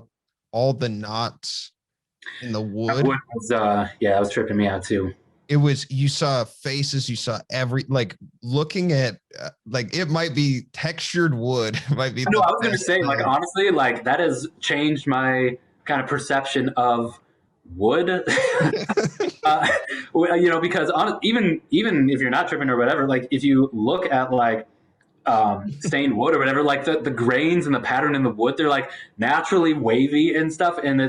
S1: all the knots in the wood.
S2: wood was yeah, that was tripping me out too.
S1: It was, you saw faces, you saw every, like looking at like it might be textured wood. It might be
S2: No,
S1: the
S2: I was going to
S1: best
S2: say,
S1: thing.
S2: like, honestly, like, that has changed my kind of perception of wood. You know, because even if you're not tripping or whatever, like, if you look at, like, stained wood or whatever, like, the grains and the pattern in the wood, they're, like, naturally wavy and stuff. And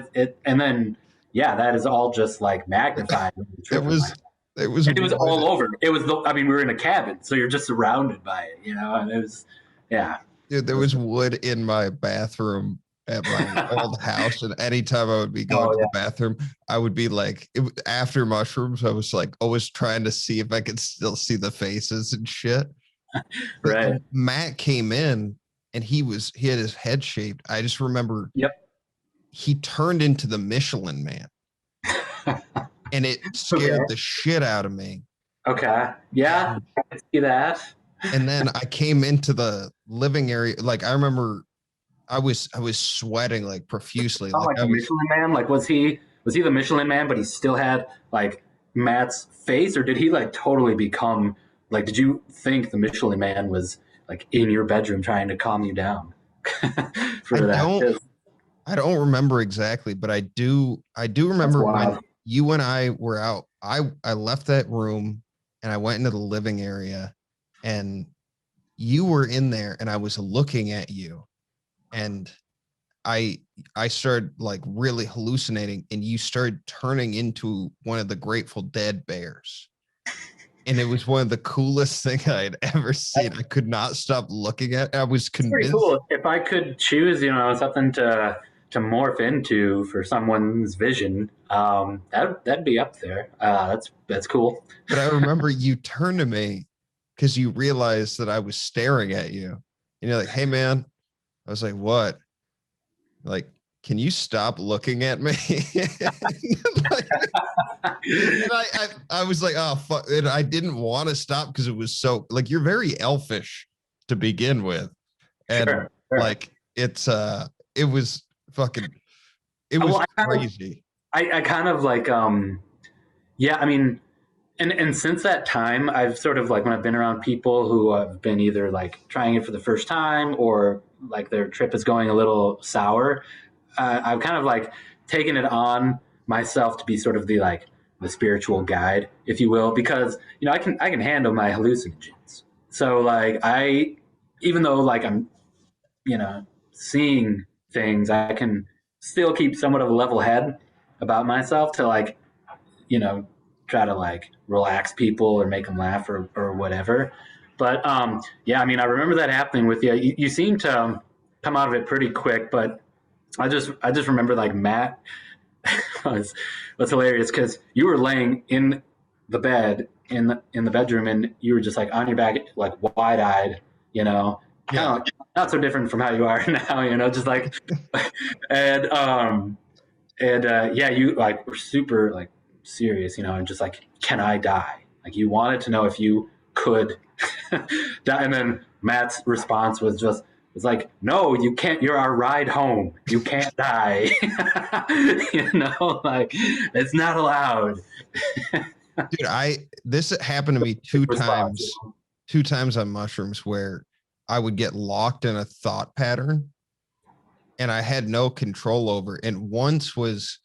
S2: and then, yeah, that is all just, like, magnified.
S1: It was, it was,
S2: and it was all over. It was, I mean, we were in a cabin, so you're just surrounded by it, you know, and it was, yeah.
S1: dude, there was wood in my bathroom at my old house, and anytime I would be going to the bathroom, I would be like, after mushrooms, I was like always trying to see if I could still see the faces and shit.
S2: Right.
S1: Matt came in and he had his head shaved. I just remember he turned into the Michelin Man. And it scared the shit out of me.
S2: Okay. Yeah, I can see that.
S1: And then I came into the living area. Like I remember I was sweating like profusely.
S2: Oh, like the Michelin Man? Like was he the Michelin Man, but he still had like Matt's face, or did he like totally become like, did you think the Michelin Man was like in your bedroom trying to calm you down for that?
S1: I don't remember exactly, but I do remember when you and I were out. I left that room and I went into the living area and you were in there and I was looking at you and I started like really hallucinating and you started turning into one of the Grateful Dead bears. And it was one of the coolest things I'd ever seen. I could not stop looking at it. I was convinced.
S2: Pretty cool. If I could choose, you know, something to morph into for someone's vision, that'd be up there. That's cool.
S1: But I remember you turned to me because you realized that I was staring at you. And you're like, hey man. I was like, what? Like, can you stop looking at me? I was like, oh fuck. And I didn't want to stop because it was so like you're very elfish to begin with. And
S2: sure.
S1: like it was fucking, it was crazy.
S2: I kind of like yeah, I mean, and since that time I've sort of like when I've been around people who have been either like trying it for the first time or like their trip is going a little sour, I've kind of like taken it on myself to be sort of the spiritual guide, if you will, because you know I can handle my hallucinogens. So like even though like I'm, you know, seeing things, I can still keep somewhat of a level head about myself to like, you know, try to like relax people or make them laugh or whatever. But yeah, I mean, I remember that happening with you. You seem to come out of it pretty quick, but I just remember like Matt was hilarious because you were laying in the bed in the bedroom and you were just like on your back, like wide eyed, you know, kind of not so different from how you are now, you know, just like, and yeah, you like were super like serious, you know, and just like, can I die? Like you wanted to know if you could die. And then Matt's response was just, It's like, no, you can't. You're our ride home. You can't die. Like it's not allowed.
S1: Dude, this happened to me two
S2: Response.
S1: times, two times on mushrooms where I would get locked in a thought pattern and I had no control over. And once was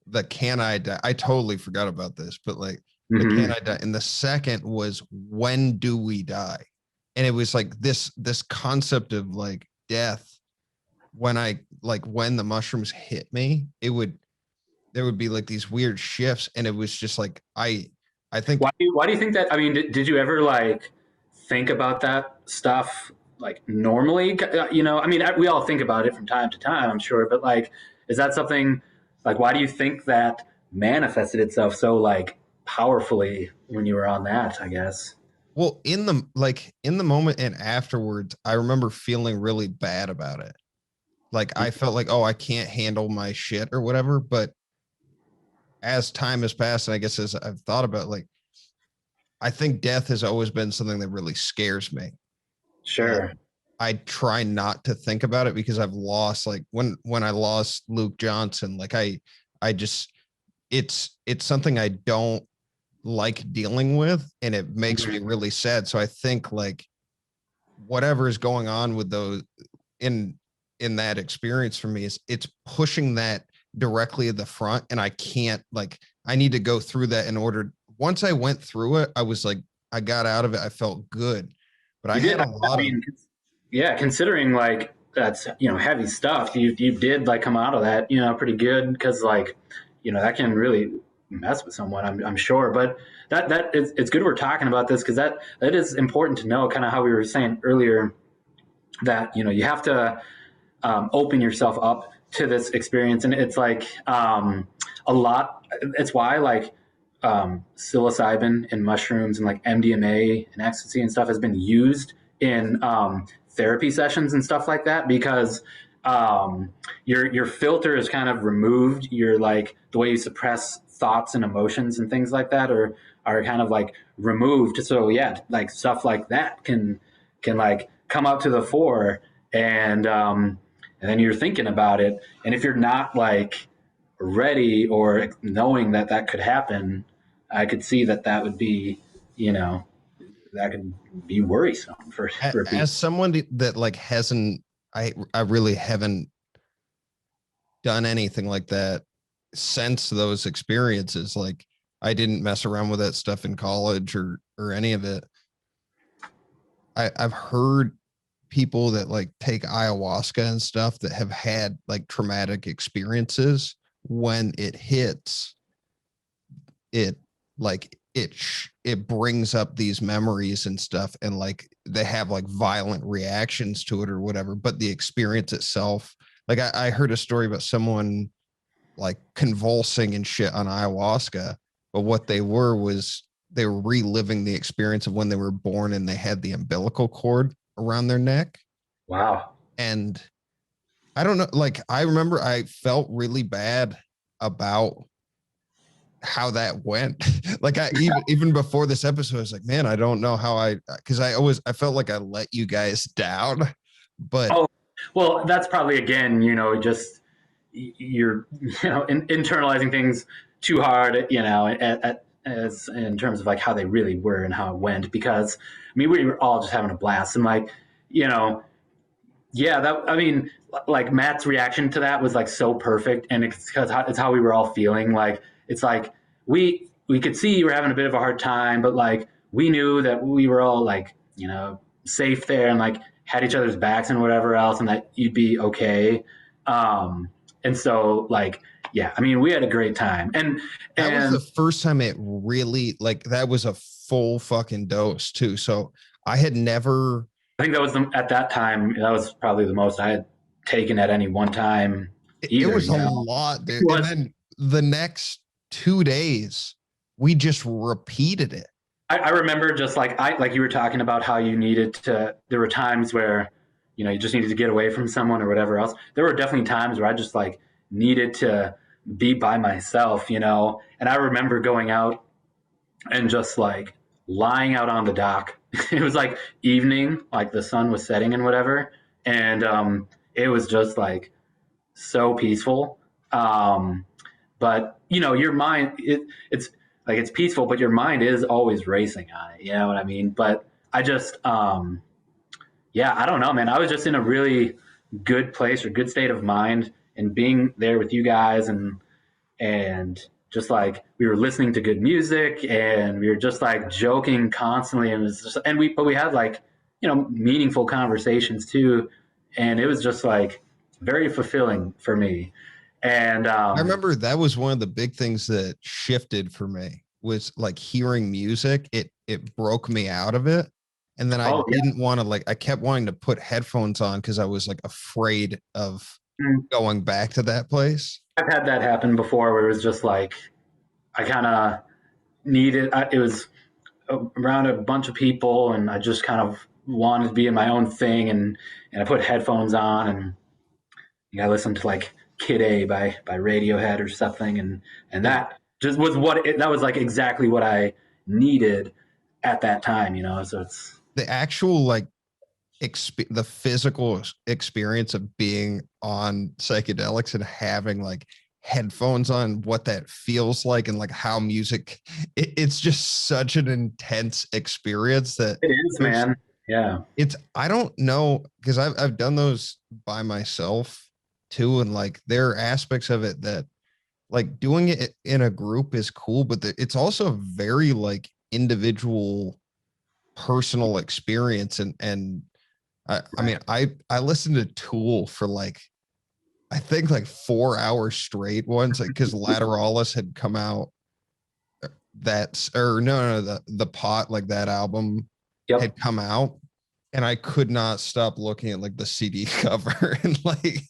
S1: the can I die? I totally forgot about this, but like the can I die? And the second was when do we die? And it was like this concept of like death. When when the mushrooms hit me, there would be like these weird shifts, and it was just like I think
S2: Why do you think that? I mean, did you ever like think about that stuff like normally? I mean, we all think about it from time to time, I'm sure, but like, is that something like why do you think that manifested itself so like powerfully when you were on that? I guess.
S1: well in the moment and afterwards, I remember feeling really bad about it. Like I felt like, oh, I can't handle my shit or whatever. But as time has passed, and I guess as I've thought about like I think death has always been something that really scares me.
S2: Sure.
S1: And I try not to think about it because I've lost like when I lost Luke Johnson, like I just it's something I don't like dealing with, and it makes me really sad. So I think like whatever is going on with those in in that experience for me is it's pushing that directly at the front, and I can't like I need to go through that in order. Once I went through it, I was like I got out of it. I felt good, but I
S2: You did.
S1: had a
S2: I
S1: lot of
S2: mean, yeah, considering like that's heavy stuff. You did like come out of that pretty good because like that can really mess with someone. I'm sure, but it's good we're talking about this because that is important to know. Kind of how we were saying earlier that you have to open yourself up to this experience, and it's like a lot. It's why like psilocybin and mushrooms and like MDMA and ecstasy and stuff has been used in therapy sessions and stuff like that because your filter is kind of removed. You're like the way you suppress thoughts and emotions and things like that are kind of like removed. So yeah, like stuff like that can like come up to the fore and then you're thinking about it. And if you're not like ready or knowing that that could happen, I could see that would be, that could be worrisome for
S1: as
S2: people.
S1: someone that like hasn't I really haven't done anything like that since those experiences. Like I didn't mess around with that stuff in college or any of it. I've heard people that like take ayahuasca and stuff that have had like traumatic experiences. When it hits, it like it brings up these memories and stuff, and like they have like violent reactions to it or whatever. But the experience itself, like I heard a story about someone like convulsing and shit on ayahuasca, but what they were was they were reliving the experience of when they were born and they had the umbilical cord around their neck.
S2: Wow.
S1: And I don't know, like I remember I felt really bad about how that went. Like I even before this episode, I was like, man, I don't know how because I felt like I let you guys down. But
S2: Oh, well, that's probably again, just you're internalizing things too hard, as in terms of like how they really were and how it went. Because I mean, we were all just having a blast, and like you know, yeah, that I mean, like Matt's reaction to that was like so perfect, and it's because it's how we were all feeling. Like it's like we could see you were having a bit of a hard time, but like we knew that we were all like safe there and like had each other's backs and whatever else, and that you'd be okay. And so like yeah, I mean we had a great time,
S1: that was
S2: and
S1: the first time it really like that was a full fucking dose too. So I had never
S2: I think that was at that time that was probably the most I had taken at any one time
S1: it
S2: either.
S1: was a lot, dude.
S2: It
S1: And
S2: was.
S1: then the next 2 days, we just repeated it.
S2: I remember just like you were talking about how you needed to. There were times where you just needed to get away from someone or whatever else. There were definitely times where I just like needed to be by myself, And I remember going out and just like lying out on the dock. It was like evening, like the sun was setting and whatever, and it was just like so peaceful. Um, but you know, your mind, it's like it's peaceful, but your mind is always racing on it. You know what I mean? But I just, yeah, I don't know, man. I was just in a really good place or good state of mind, and being there with you guys, and just like we were listening to good music, and we were just like joking constantly, and it was just, and we had like, you know, meaningful conversations too, and it was just like very fulfilling for me. And
S1: I remember that was one of the big things that shifted for me was like hearing music. It broke me out of it. And then I
S2: oh yeah,
S1: didn't want to like I kept wanting to put headphones on because I was like afraid of
S2: mm,
S1: going back to that place.
S2: I've had that happen before where it was just like I kind of needed. It was around a bunch of people, and I just kind of wanted to be in my own thing, and I put headphones on, and I listened to like Kid A by Radiohead or something, and
S1: The
S2: that just was that was like exactly what I needed at that time, you know. So it's
S1: the actual like the physical experience of being on psychedelics and having like headphones on, what that feels like, and like how music it's just such an intense experience that
S2: it is,
S1: there's
S2: man. Yeah,
S1: it's I don't know because I've done those by myself too, and like there are aspects of it that like doing it in a group is cool, but it's also a very like individual personal experience. And I
S2: right.
S1: mean, I listened to Tool for like I think like 4 hours straight once, like because Lateralis had come out. That's or no, the pot like that album
S2: Yep.
S1: had come out, and I could not stop looking at like the CD cover, and like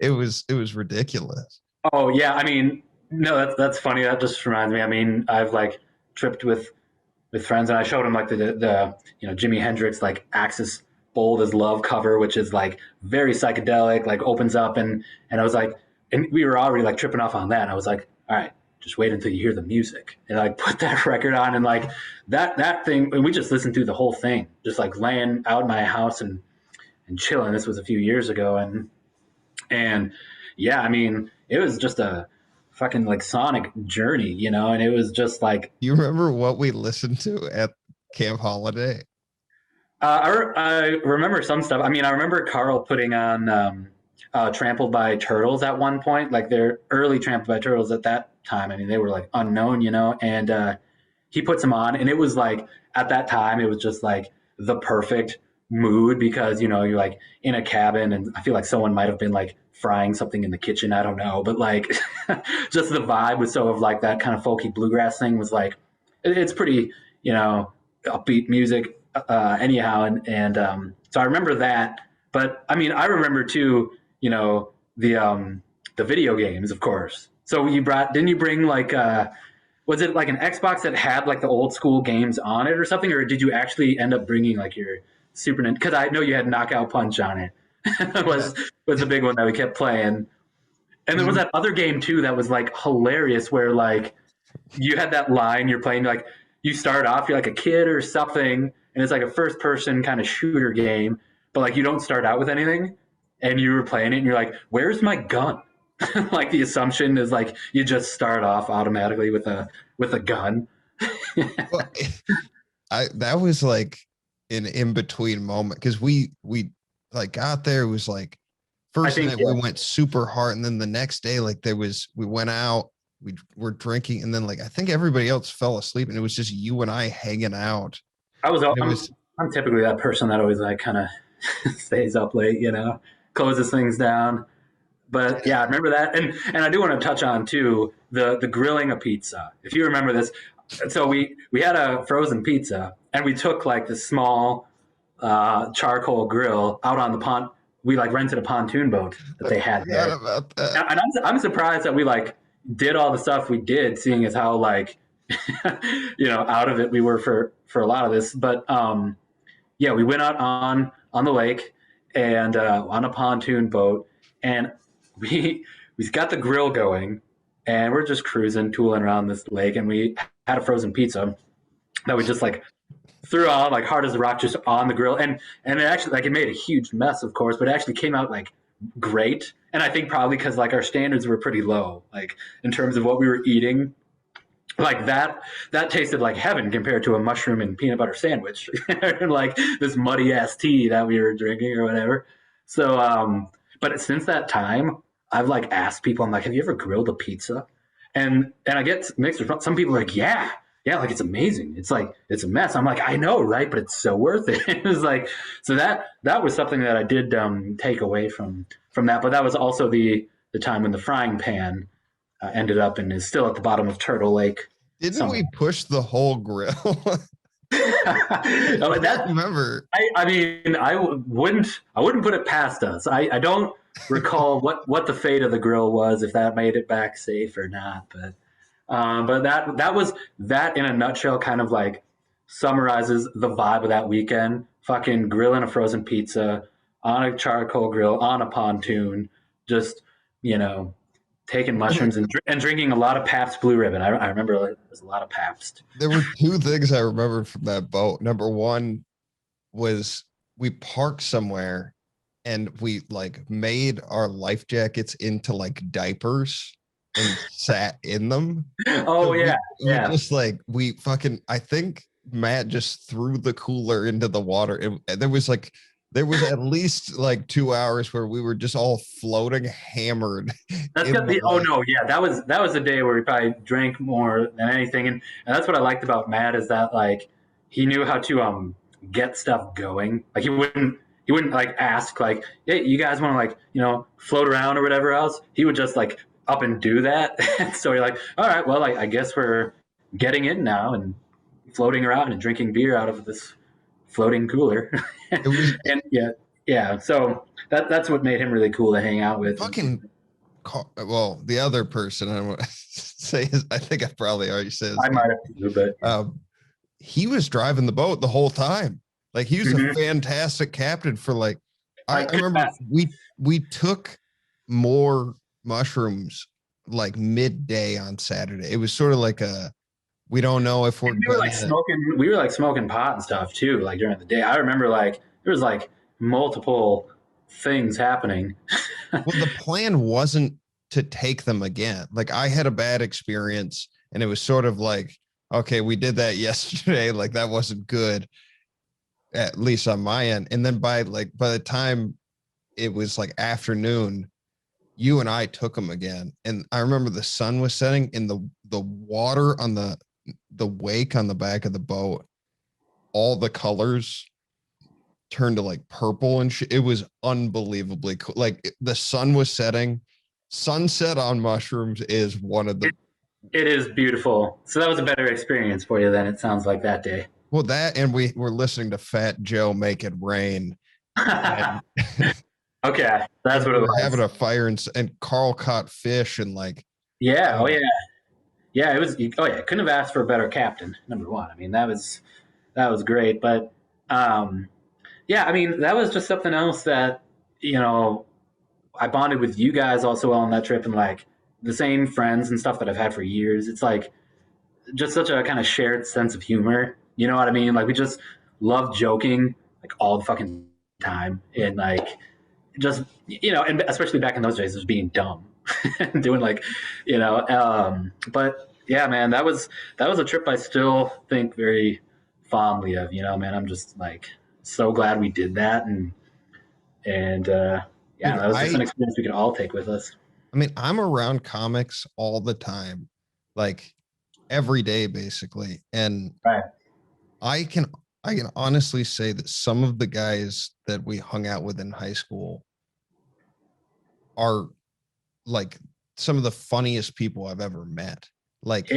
S1: it was ridiculous.
S2: Oh yeah. I mean, no, that's funny. That just reminds me. I mean, I've like tripped with friends, and I showed them like the you know, Jimi Hendrix like Axis Bold as Love cover, which is like very psychedelic, like opens up, and I was like, and we were already like tripping off on that. And I was like, all right, just wait until you hear the music, and like put that record on, and like that thing, and we just listened through the whole thing, just like laying out in my house and chilling. This was a few years ago, and yeah, I mean, it was just a fucking like sonic journey, you know, and it was just like
S1: You remember what we listened to at Camp Holiday?
S2: I remember some stuff. I mean, I remember Carl putting on "Trampled by Turtles" at one point, like their early "Trampled by Turtles" at that time. I mean, they were like unknown, you know, and he puts them on, and it was like at that time, it was just like the perfect mood because you know you're like in a cabin, and I feel like someone might have been like frying something in the kitchen. I don't know, but like just the vibe was so of like that kind of folky bluegrass thing was like it's pretty, you know, upbeat music anyhow, and so I remember that. But I mean, I remember too, you know, the video games, of course. So you brought, didn't you bring like was it like an Xbox that had like the old school games on it or something, or did you actually end up bringing like your Super Nintendo? Because I know you had Knockout Punch on it.
S1: Yeah.
S2: Was the big one that we kept playing, and there was
S1: You
S2: that other game too that was like hilarious, where like you had that line you're playing, like you start off, you're like a kid or something, and it's like a first person kind of shooter game, but like you don't start out with anything, and you were playing it and you're like, where's my gun? Like the assumption is like you just start off automatically with a gun.
S1: well, I that was like an in between moment because we like got there. It was like
S2: I
S1: first
S2: think
S1: night we
S2: yeah.
S1: went super hard, and then the next day like we went out, we were drinking, and then like I think everybody else fell asleep, and it was just you and I hanging out.
S2: I was
S1: And it was
S2: I'm typically that person that always like kind of stays up late, you know, closes things down. But yeah, I remember that, and I do want to touch on too the grilling of pizza. If you remember this, so we had a frozen pizza, and we took like this small charcoal grill out on the pond. We like rented a pontoon boat that
S1: I
S2: they had
S1: forgot
S2: there,
S1: about that.
S2: and I'm surprised that we like did all the stuff we did, seeing as how like you know out of it we were for a lot of this. But yeah, we went out on the lake and on a pontoon boat, and we got the grill going, and we're just cruising, tooling around this lake, and we had a frozen pizza that we just like threw on like hard as a rock just on the grill, and it actually like it made a huge mess, of course, but it actually came out like great. And I think probably because like our standards were pretty low, like in terms of what we were eating, like that tasted like heaven compared to a mushroom and peanut butter sandwich, and like this muddy ass tea that we were drinking or whatever. So, but since that time, I've like asked people, I'm like, have you ever grilled a pizza? And I get mixed response. Some people are like, yeah, like it's amazing. It's like it's a mess. I'm like, I know, right? But it's so worth it. It was like, so that was something that I did take away from that. But that was also the time when the frying pan ended up and is still at the bottom of Turtle Lake.
S1: Didn't we push the whole grill?
S2: Oh,
S1: I remember.
S2: I mean, I wouldn't put it past us. I don't recall what the fate of the grill was, if that made it back safe or not. But that was that in a nutshell. Kind of like summarizes the vibe of that weekend. Fucking grilling a frozen pizza on a charcoal grill on a pontoon, just taking mushrooms and drinking a lot of Pabst Blue Ribbon. I remember there was a lot of Pabst.
S1: There were two things I remember from that boat. Number one was we parked somewhere and we like made our life jackets into like diapers and sat in them.
S2: Oh
S1: so
S2: yeah,
S1: we just like I think Matt just threw the cooler into the water, and there was at least like 2 hours where we were just all floating hammered.
S2: That's got the no, yeah, that was the day where we probably drank more than anything, and that's what I liked about Matt, is that like he knew how to get stuff going. Like he wouldn't like ask like, hey, you guys want to like float around or whatever else. He would just like up and do that. So you're like, all right, well, I guess we're getting in now and floating around and drinking beer out of this floating cooler. And yeah. So that's what made him really cool to hang out with.
S1: Well, the other person I want to say is, I think I probably already said
S2: I might have to, but
S1: he was driving the boat the whole time. Like he was a fantastic captain for like I remember we took more mushrooms like midday on Saturday. It was sort of like we don't know if we
S2: were like smoking pot and stuff too, like during the day. I remember like there was like multiple things happening.
S1: Well, the plan wasn't to take them again. Like I had a bad experience and it was sort of like, okay, we did that yesterday. Like that wasn't good, at least on my end. And then by the time it was like afternoon, you and I took them again. And I remember the sun was setting and the water on the wake on the back of the boat, all the colors turned to like purple and shit. It was unbelievably cool. Like the sun was setting. Sunset on mushrooms is one of the
S2: it is beautiful. So that was a better experience for you then, it sounds like, that day.
S1: Well, that, and we were listening to Fat Joe Make It Rain.
S2: Okay, that's what it was.
S1: Having a fire and Carl caught fish and like.
S2: Yeah. Oh yeah. Yeah, it was. Oh yeah, couldn't have asked for a better captain. Number one. I mean, that was great. But yeah, I mean, that was just something else that I bonded with you guys also on that trip, and like the same friends and stuff that I've had for years. It's like just such a kind of shared sense of humor. You know what I mean? Like we just love joking like all the fucking time, and like just and especially back in those days, it was being dumb, doing like but yeah, man, that was a trip I still think very fondly of. Man, I'm just like so glad we did that, and yeah, that was just an experience we could all take with us.
S1: I mean, I'm around comics all the time, like every day basically, and
S2: right.
S1: I can honestly say that some of the guys that we hung out with in high school are like some of the funniest people I've ever met. Like,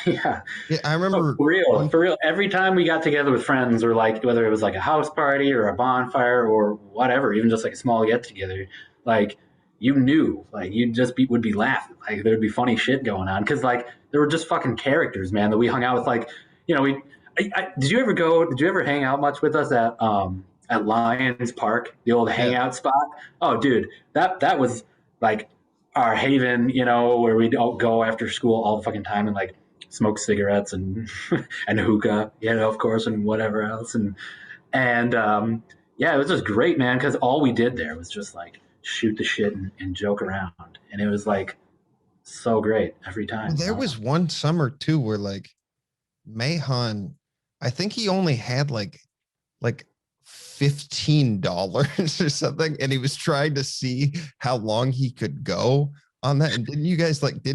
S2: yeah,
S1: I remember
S2: for real. Every time we got together with friends, or like whether it was like a house party or a bonfire or whatever, even just like a small get together, like you knew, like you just would be laughing, like there'd be funny shit going on, because like there were just fucking characters, man, that we hung out with. Like, did you ever hang out much with us at Lions Park, the old hangout spot? Oh, dude, that was like our haven, where we'd all go after school all the fucking time, and like smoke cigarettes and and hookah, of course, and whatever else. And yeah, it was just great, man, because all we did there was just like shoot the shit and joke around, and it was like so great every
S1: Well,
S2: time.
S1: there was one summer too where like Mahon, I think he only had like $15 or something, and he was trying to see how long he could go on that. And didn't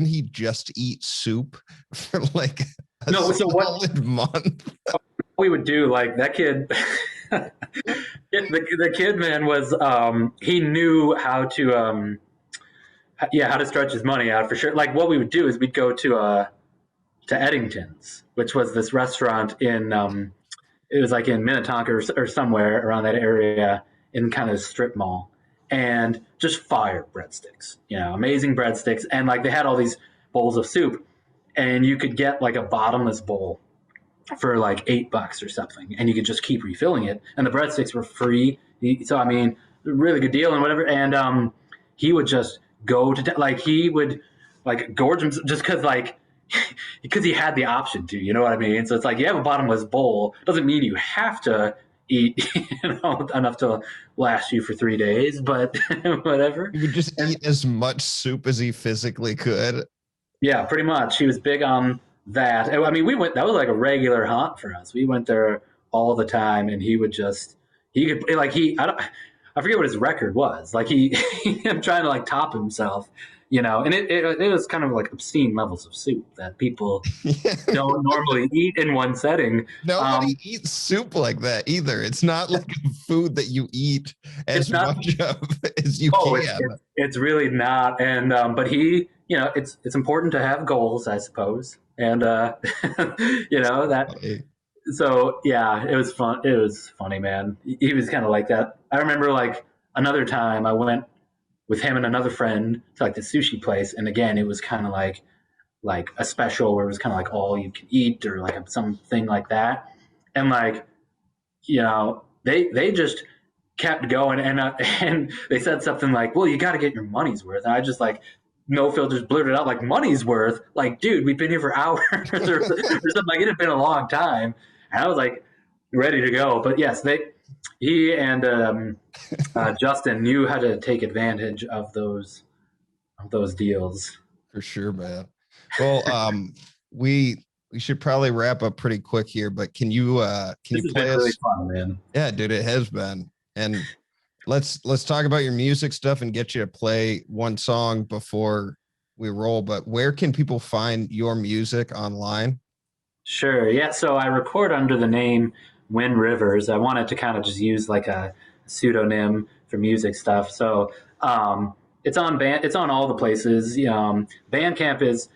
S1: he just eat soup for like a
S2: No, so what
S1: solid month?
S2: we would do, like that kid, the kid man was he knew how to how to stretch his money out for sure. Like what we would do is we'd go to Eddington's, which was this restaurant in it was like in Minnetonka or somewhere around that area in kind of a strip mall, and just fire breadsticks, amazing breadsticks, and like they had all these bowls of soup, and you could get like a bottomless bowl for like $8 or something, and you could just keep refilling it, and the breadsticks were free. So I mean, really good deal and whatever. And he would just go to like he would like gorge himself just because he had the option to, you know what I mean? So it's like you have a bottomless bowl, doesn't mean you have to eat enough to last you for 3 days, but whatever.
S1: He would just eat as much soup as he physically could.
S2: Yeah, pretty much. He was big on that. I mean, that was like a regular haunt for us. We went there all the time, and he could like I forget what his record was. Like I'm trying to like top himself, and it was kind of like obscene levels of soup that people don't normally eat in one setting.
S1: Nobody eats soup like that either. It's not like a food that you eat as much of as you can.
S2: It's really not. And but he, it's important to have goals, I suppose. And that. So yeah, it was fun. It was funny, man. He was kind of like that. I remember like another time I went with him and another friend to like the sushi place, and again it was kind of like a special where it was kind of like all you can eat or like something like that, and like they just kept going, and they said something like, well, you got to get your money's worth, and I just like no filters blurted out like money's worth, like dude, we've been here for hours or something. Like it had been a long time, and I was like ready to go. But yes, he and Justin knew how to take advantage of those deals.
S1: For sure, man. Well, we should probably wrap up pretty quick here, but can you play us?
S2: Really fun, man.
S1: Yeah, dude, it has been. And let's talk about your music stuff and get you to play one song before we roll. But where can people find your music online?
S2: Sure. Yeah. So I record under the name Wynn Rivers. I wanted to kind of just use like a pseudonym for music stuff. So it's on all the places. Bandcamp is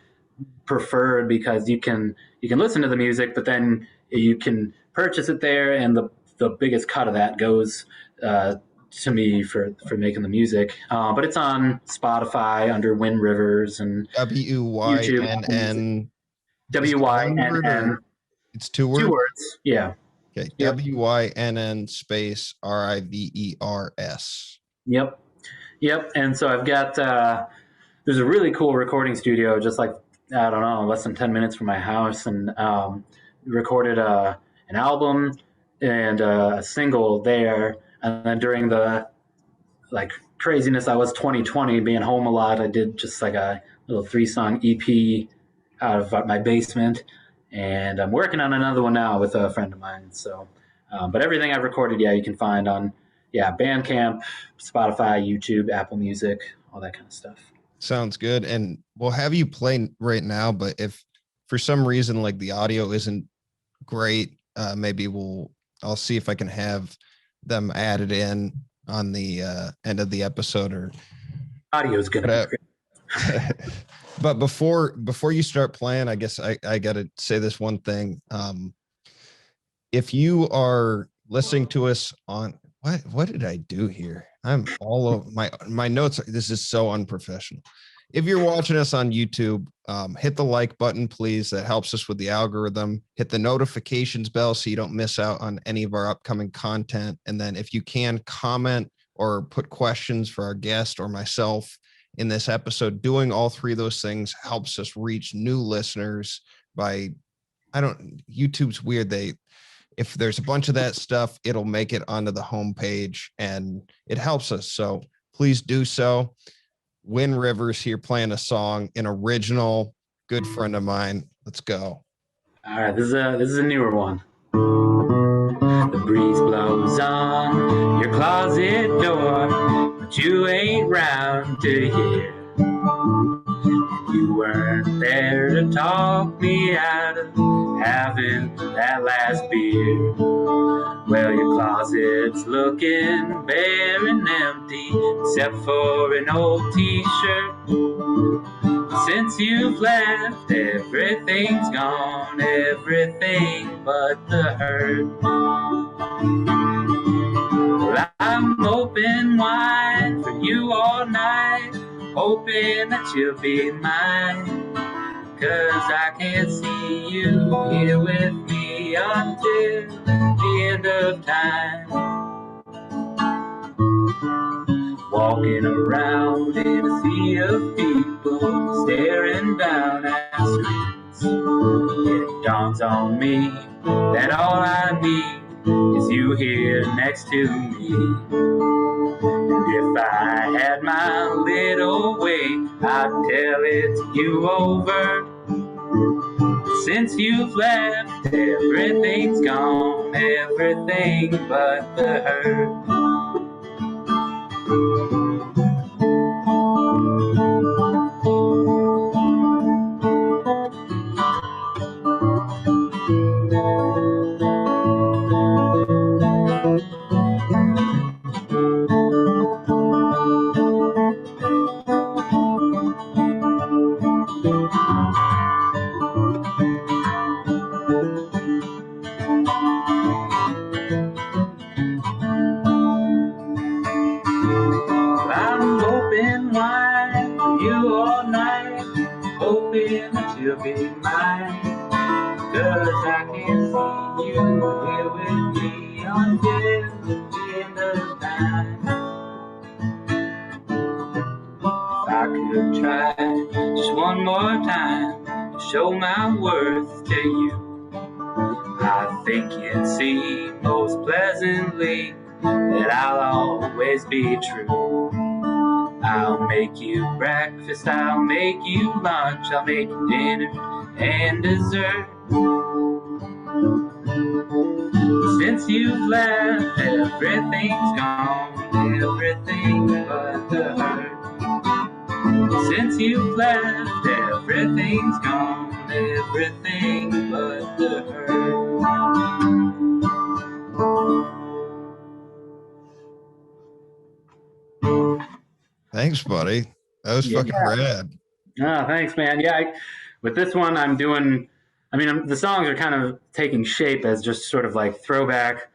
S2: preferred because you can listen to the music, but then you can purchase it there, and the biggest cut of that goes to me for making the music. But it's on Spotify under Wynn Rivers and
S1: WYNN.
S2: WYNN.
S1: It's two words.
S2: 2 words. Yeah.
S1: Okay. Yep. WYNN space RIVERS.
S2: Yep. And so I've got there's a really cool recording studio just like, I don't know, less than 10 minutes from my house, and recorded an album and a single there. And then during the like craziness I was 2020, being home a lot, I did just like a little 3-song EP out of my basement, and I'm working on another one now with a friend of mine. So but everything I've recorded, you can find on Bandcamp, Spotify, YouTube, Apple Music, all that kind of stuff.
S1: Sounds good. And we'll have you play right now, but if for some reason like the audio isn't great, maybe I'll see if I can have them added in on the end of the episode, or
S2: audio is good.
S1: But before you start playing, I guess I gotta say this one thing. If you are listening to us on what did I do here? I'm all over my notes. This is so unprofessional. If you're watching us on YouTube, hit the like button, please. That helps us with the algorithm. Hit the notifications bell so you don't miss out on any of our upcoming content. And then if you can comment or put questions for our guest or myself in this episode, doing all 3 of those things helps us reach new listeners, by, YouTube's weird. If there's a bunch of that stuff, it'll make it onto the homepage and it helps us. So please do so. Wynn Rivers here playing a song, an original, good friend of mine. Let's go.
S2: All right, this is a newer one. The breeze blows on your closet door, but you ain't round to hear. You weren't there to talk me out of having that last beer. Well, your closet's looking bare and empty, except for an old t-shirt. Since you've left, everything's gone, everything but the hurt. Well, I'm open wide for you all night, hoping that you'll be mine. 'Cause I can't see you here with me until the end of time. Walking around in a sea of people, staring down at streets. It dawns on me that all I need is you here next to me. And if I had my little way, I'd tell it to you over. Since you've left, everything's gone, everything but the hurt. You'll be mine, 'cause I can see you here with me until the end of time. If I could try just one more time to show my worth to you, I think you'd see most pleasantly that I'll always be true. I'll make you breakfast, I'll make you lunch, I'll make you dinner and dessert. Since you've left, everything's gone, everything but the hurt. Since you've left, everything's gone, everything but the hurt.
S1: Thanks, buddy. That was fucking rad.
S2: Oh, thanks, man. Yeah, with this one, the songs are kind of taking shape as just sort of like throwback,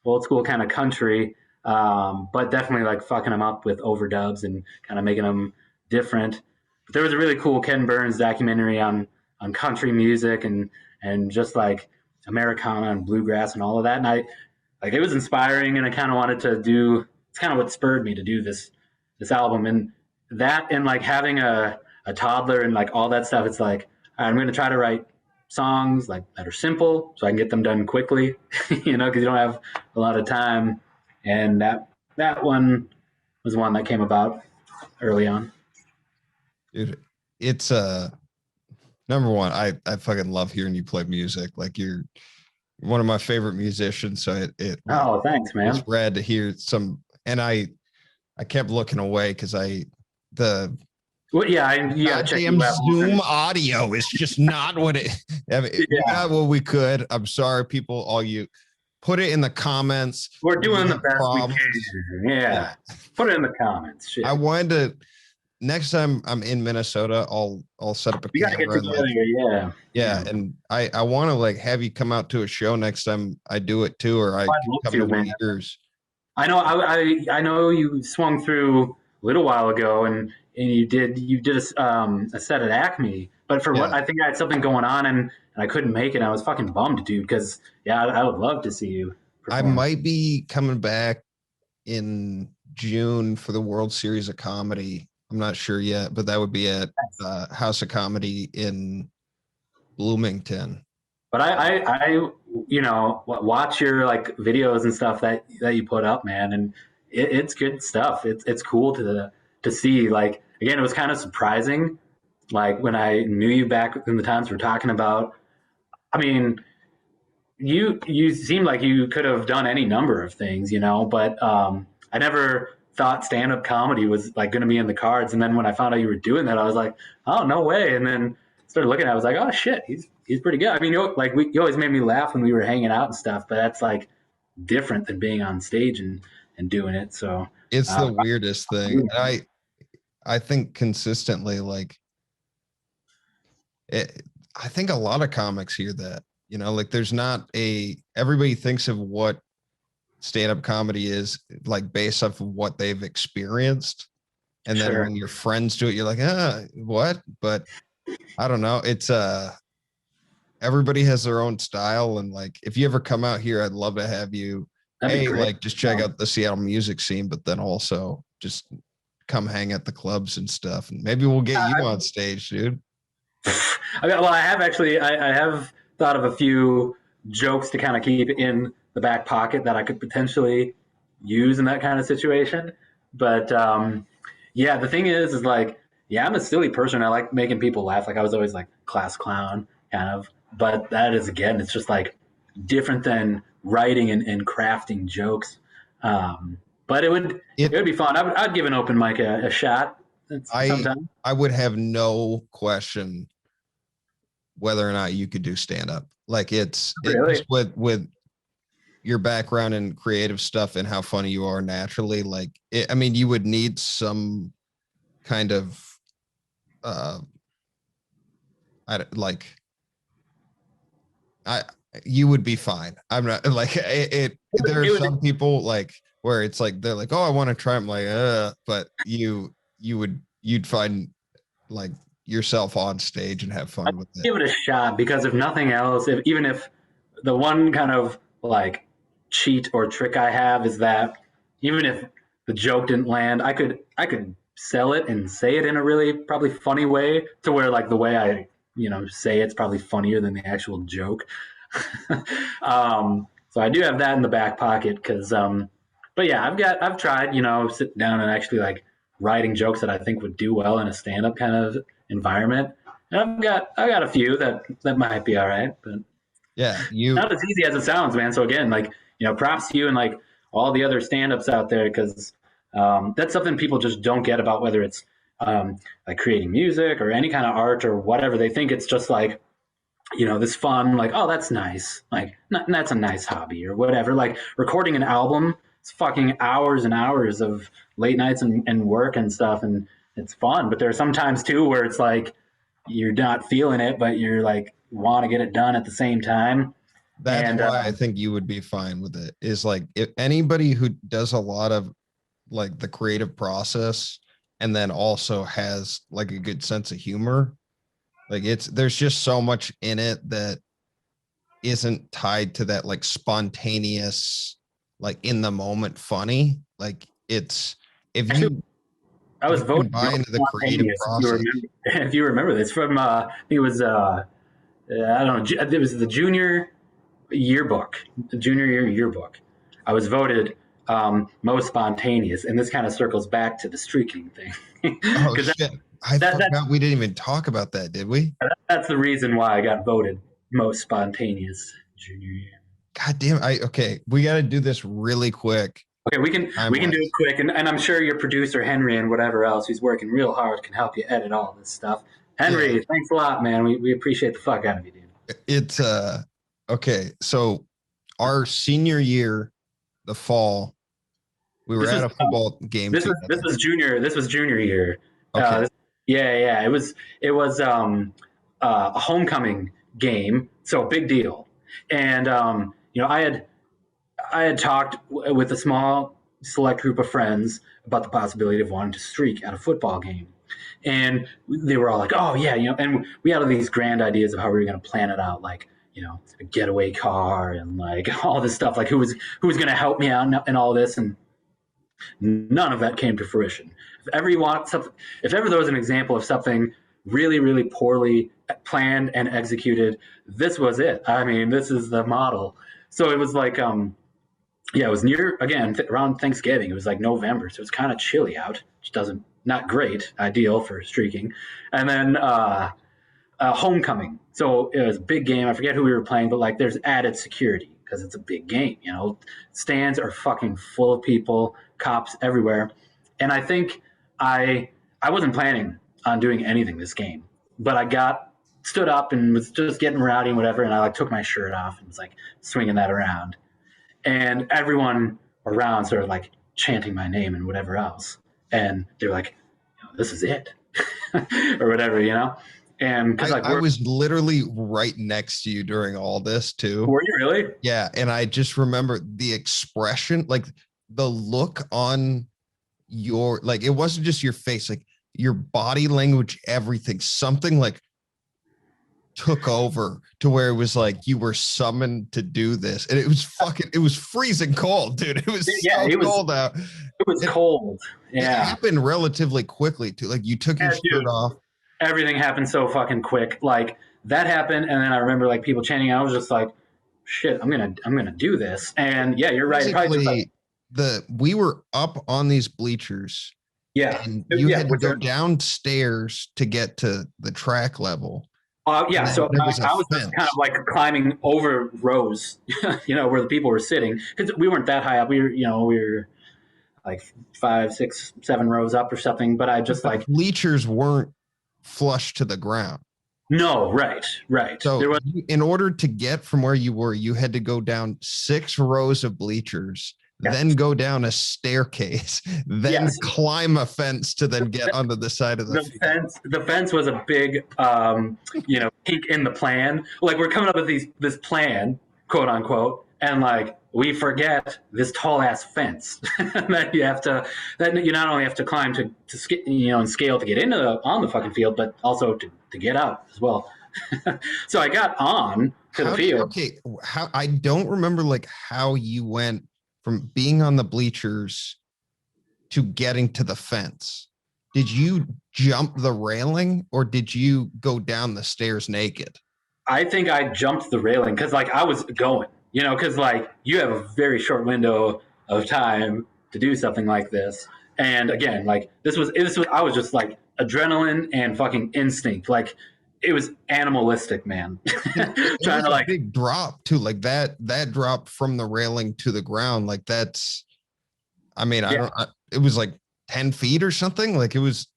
S2: old school kind of country, but definitely like fucking them up with overdubs and kind of making them different. But there was a really cool Ken Burns documentary on country music and just like Americana and bluegrass and all of that. And it was inspiring, and I kind of wanted to do. It's kind of what spurred me to do this album, and that, and like having a toddler and like all that stuff. It's like, I'm going to try to write songs like that are simple so I can get them done quickly, because you don't have a lot of time. And that one was one that came about early on.
S1: Dude, it's number one, I fucking love hearing you play music. Like, you're one of my favorite musicians, so
S2: oh, thanks, man.
S1: It's rad to hear some. And I kept looking away because goddamn Zoom audio is just not what it. Not what we could. I'm sorry, people. All you put it in the comments.
S2: We're doing the best we can. Yeah, put it in the comments. Shit.
S1: I wanted to. Next time I'm in Minnesota, I'll set up a camera.
S2: Gotta get together,
S1: yeah. And I want to like have you come out to a show next time I do it too, or I come to one of yours.
S2: I know. I know you swung through a little while ago, and you did a set at Acme, but for what I think I had something going on, and I couldn't make it. I was fucking bummed, dude, because I would love to see you perform.
S1: I might be coming back in June for the World Series of Comedy. I'm not sure yet, but that would be at House of Comedy in Bloomington.
S2: But watch your like videos and stuff that you put up, man, and it's good stuff. It's cool to see. Like again, it was kind of surprising. Like when I knew you back in the times we're talking about. I mean, you seemed like you could have done any number of things, but I never thought stand-up comedy was like going to be in the cards. And then when I found out you were doing that, I was like, oh, no way. And then started looking at it, I was like, oh shit, he's pretty good. I mean, you always made me laugh when we were hanging out and stuff, but that's like different than being on stage and doing it. So
S1: it's the weirdest thing. And I think consistently, like I think a lot of comics hear that, like there's not everybody thinks of what stand-up comedy is like based off of what they've experienced. And then when your friends do it, you're like, what? But I don't know. It's everybody has their own style. And like, if you ever come out here, I'd love to have you, like just check out the Seattle music scene, but then also just come hang at the clubs and stuff. And maybe we'll get you on stage, dude.
S2: I have thought of a few jokes to kind of keep in the back pocket that I could potentially use in that kind of situation. But the thing is like, I'm a silly person. I like making people laugh. Like I was always like class clown kind of, but that is, again, it's just like different than writing and crafting jokes. But it would be fun. I'd give an open mic a shot.
S1: I would have no question whether or not you could do stand up. Like it's with your background in creative stuff and how funny you are naturally. Like, I mean, you would need some kind of, you would be fine. I'm not like it. There are some people like where it's like, they're like, oh, I want to try. I'm like, but you'd find like yourself on stage and have fun with it.
S2: Give it a shot, because if nothing else, even if the one kind of like cheat or trick I have is that even if the joke didn't land, I could sell it and say it in a really probably funny way to where like the way I say it's probably funnier than the actual joke. So I do have that in the back pocket because but yeah, I've tried sitting down and actually like writing jokes that I think would do well in a stand-up kind of environment. And I've got a few that might be all right, but
S1: yeah,
S2: not as easy as it sounds, man. So again, like props to you and like all the other stand-ups out there, because that's something people just don't get about whether it's like creating music or any kind of art or whatever. They think it's just like this fun, like, oh, that's nice, like that's a nice hobby or whatever. Like recording an album, it's fucking hours and hours of late nights and work and stuff, and it's fun. But there are some times too where it's like you're not feeling it, but you're like want to get it done at the same time.
S1: That's why I think you would be fine with it. Is like, if anybody who does a lot of like the creative process and then also has like a good sense of humor, like there's just so much in it that isn't tied to that like spontaneous, like in the moment funny. Like
S2: I was voting
S1: buy into the creative process.
S2: If you remember this from it was I don't know, it was the junior year yearbook. I was voted most spontaneous, and this kind of circles back to the streaking thing.
S1: Oh shit! I forgot we didn't even talk about that, did we?
S2: That's the reason why I got voted most spontaneous junior year.
S1: God damn! Okay, we got to do this really quick.
S2: Okay, we can do it quick, and I'm sure your producer Henry and whatever else who's working real hard can help you edit all this stuff. Henry, thanks a lot, man. We appreciate the fuck out of you, dude.
S1: It's okay. So our senior year, the fall, we were at a football game.
S2: This was junior year.
S1: Okay.
S2: It was a homecoming game, so a big deal. And I had talked with a small select group of friends about the possibility of wanting to streak at a football game. And they were all like, oh yeah, and we had all these grand ideas of how we were going to plan it out, like, a getaway car and like all this stuff, like who was going to help me out and all this. And none of that came to fruition. If ever there was an example of something really, really poorly planned and executed. This was it. I mean, this is the model. So it was like, it was near, again, around Thanksgiving. It was like November, so it was kind of chilly out, which not great, ideal for streaking. And then homecoming. So it was a big game. I forget who we were playing, but like there's added security because it's a big game. Stands are fucking full of people, cops everywhere. And I think I wasn't planning on doing anything this game, but I stood up and was just getting rowdy and whatever, and I like took my shirt off and was like swinging that around, and everyone around started like chanting my name and whatever else, and they're like, "This is it," or whatever, And because
S1: I was literally right next to you during all this too.
S2: Were you really?
S1: Yeah, and I just remember the expression, like the look on your, like it wasn't just your face, like your body language, everything, something like took over to where it was like you were summoned to do this, and it was freezing cold, dude. It was cold out.
S2: It was cold. Yeah,
S1: it happened relatively quickly too. Like you took your shirt off.
S2: Everything happened so fucking quick. Like that happened, and then I remember like people chanting. I was just like, "Shit, I'm gonna do this." And yeah, you're right.
S1: We were up on these bleachers.
S2: Yeah,
S1: and you had to go downstairs to get to the track level.
S2: Yeah, so I was just kind of like climbing over rows, where the people were sitting, because we weren't that high up. We were like 5, 6, 7 rows up or something. But I just like
S1: bleachers weren't flush to the ground.
S2: No, right.
S1: So in order to get from where you were, you had to go down 6 rows of bleachers. Yes. Then go down a staircase, then climb a fence to then get onto the side of the
S2: fence. The fence was a big, kink in the plan. Like we're coming up with this plan, quote unquote, and like we forget this tall ass fence that you have to. Then you not only have to climb to and scale to get on the fucking field, but also to get out as well. So I got on to the field.
S1: How I don't remember like how you went from being on the bleachers to getting to the fence. Did you jump the railing or did you go down the stairs naked?
S2: I think I jumped the railing because like I was going, because like you have a very short window of time to do something like this. And again, like this was I was just like adrenaline and fucking instinct. Like it was animalistic, man.
S1: Trying to like big drop too, like that drop from the railing to the ground, like that's. I mean, it was like 10 feet or something. Like it was.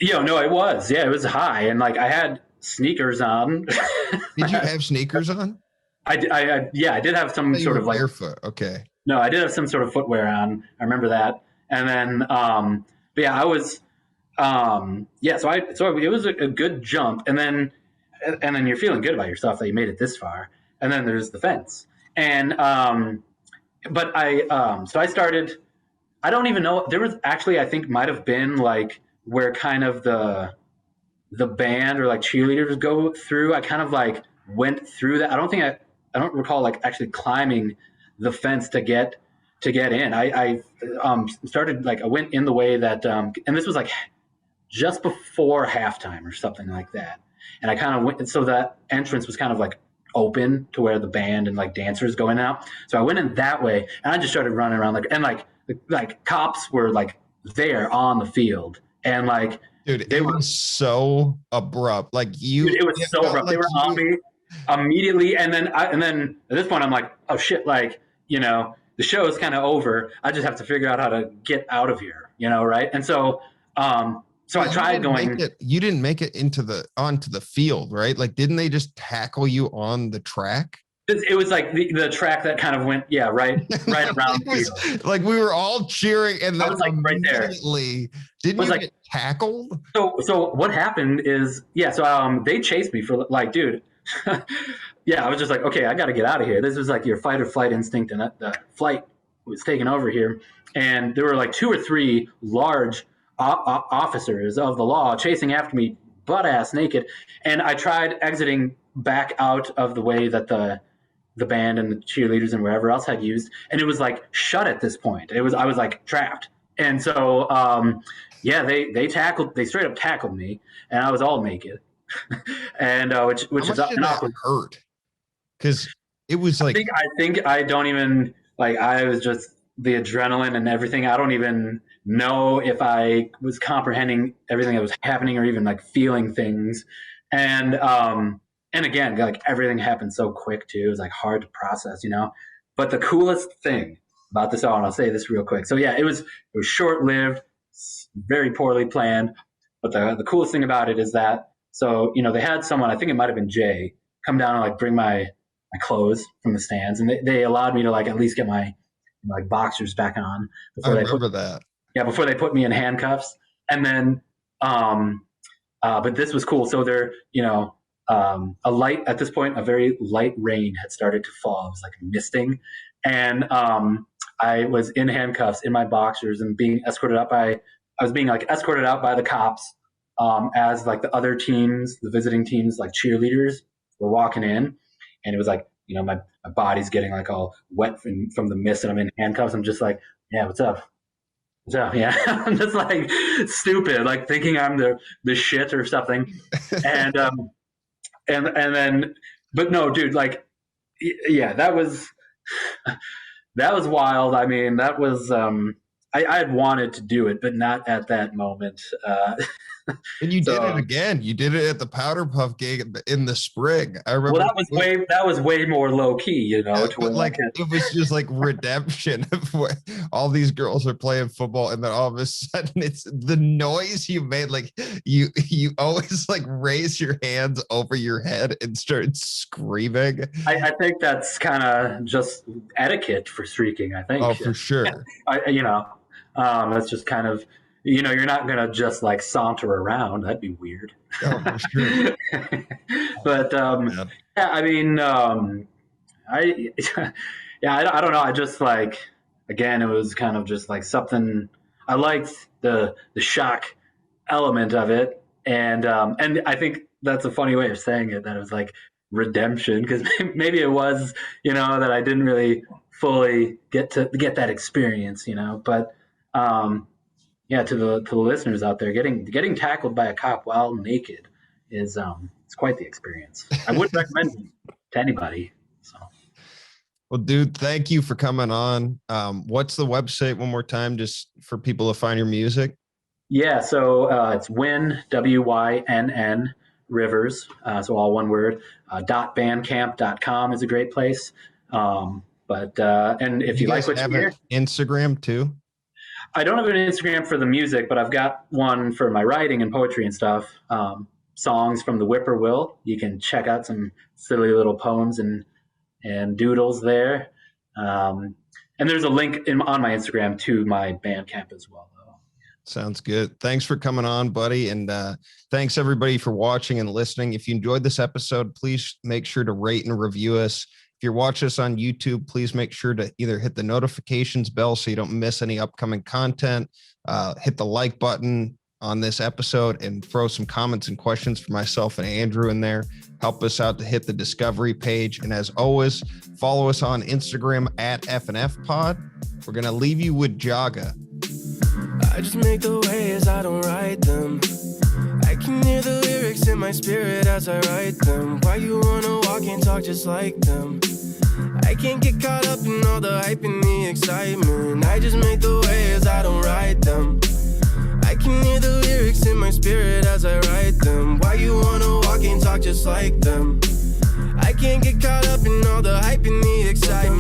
S2: No, it was. Yeah, it was high, and like I had sneakers on.
S1: Did you have sneakers on?
S2: I did have some sort of like
S1: barefoot. Okay.
S2: No, I did have some sort of footwear on. I remember that, and then, but yeah, I was. So it was a good jump, and then you're feeling good about yourself that you made it this far, and then there's the fence, and but I started. I don't even know. There was actually, I think, might have been like where kind of the band or like cheerleaders go through. I kind of like went through that. I don't recall like actually climbing the fence to get in. I started like I went in the way that and this was like just before halftime or something like that. And I kind of went, so that entrance was kind of like open to where the band and like dancers go in and out. So I went in that way and I just started running around like cops were like there on the field. And like,
S1: dude, it was so abrupt. Like
S2: it was so abrupt. They were on me immediately. And then at this point I'm like, oh shit. Like, the show is kind of over. I just have to figure out how to get out of here, right? And so, I tried going.
S1: You didn't make it onto the field, right? Like, didn't they just tackle you on the track?
S2: It was like the track that kind of went, right around the field.
S1: Like we were all cheering, and then
S2: I was like right there.
S1: Didn't you get tackled?
S2: So what happened is, they chased me for like, dude. I was just like, okay, I got to get out of here. This was like your fight or flight instinct, and the flight was taking over here. And there were like 2 or 3 large officers of the law chasing after me butt ass naked, and I tried exiting back out of the way that the band and the cheerleaders and wherever else had used, and it was like shut at this point. I was like trapped, and so they straight up tackled me, and I was all naked. and which
S1: How
S2: is
S1: much did
S2: an
S1: that
S2: awkward.
S1: hurt? Because it was like,
S2: I think I don't even like. I was just the adrenaline and everything. I don't even know if I was comprehending everything that was happening or even like feeling things. And again, like everything happened so quick too. It was like hard to process, you know. But the coolest thing about this all, and I'll say this real quick. So yeah, it was short lived, very poorly planned. But the coolest thing about it is that, so you know, they had someone, I think it might have been Jay, come down and like bring my clothes from the stands, and they allowed me to like at least get my like boxers back on
S1: I
S2: before they
S1: remember that.
S2: before they put me in handcuffs. And then but this was cool. So there, you know, a light at this point, a very light rain had started to fall. It was like misting, and I was in handcuffs in my boxers and being escorted out by. I was being like escorted out by the cops as like the other teams, the visiting teams, like cheerleaders were walking in, and it was like, you know, my body's getting like all wet from the mist, and I'm in handcuffs. I'm just like, yeah, what's up? What's up? Yeah, I'm just like stupid, like thinking I'm the shit or something, and and then, but no, dude, like, yeah, that was wild. I mean, that was I had wanted to do it, but not at that moment.
S1: And you did it again. You did it at the Powder Puff gig in the spring. I remember.
S2: Well, that was way more low key, you know.
S1: But like it was just like redemption of where all these girls are playing football, and then all of a sudden it's the noise you made. Like you always like raise your hands over your head and start screaming.
S2: I think that's kind of just etiquette for streaking. I think.
S1: Oh, for sure.
S2: You know, that's just kind of. You know, you're not gonna just like saunter around. That'd be weird.
S1: Oh, for sure.
S2: But yeah, I mean, I don't know. I just like, again, it was kind of just like something. I liked the shock element of it, and I think that's a funny way of saying it. That it was like redemption, because maybe it was, you know, that I didn't really fully get that experience, you know, but. Yeah, to the listeners out there, getting tackled by a cop while naked is it's quite the experience. I would recommend it to anybody. So,
S1: well, dude, thank you for coming on. What's the website one more time, just for people to find your music?
S2: Yeah, so it's Wynn WYNN Rivers, so all one word. .bandcamp.com is a great place. But and if you like what you hear,
S1: Instagram too.
S2: I don't have an Instagram for the music, but I've got one for my writing and poetry and stuff. Songs from the Whippoorwill. You can check out some silly little poems and doodles there. And there's a link on my Instagram to my Bandcamp as well, though.
S1: Sounds good. Thanks for coming on, buddy. And thanks everybody for watching and listening. If you enjoyed this episode, please make sure to rate and review us. If you're watching us on YouTube, please make sure to either hit the notifications bell so you don't miss any upcoming content, hit the like button on this episode, and throw some comments and questions for myself and Andrew in there. Help us out to hit the discovery page. And as always, follow us on Instagram at FNF Pod. We're going to leave you with Jaga.
S3: I just make the waves, I don't write them. I can hear the lyrics in my spirit as I write them. Why you wanna walk and talk just like them? I can't get caught up in all the hype and the excitement. I just make the waves, I don't write them. I can hear the lyrics in my spirit as I write them. Why you wanna walk and talk just like them? I can't get caught up in all the hype and the excitement.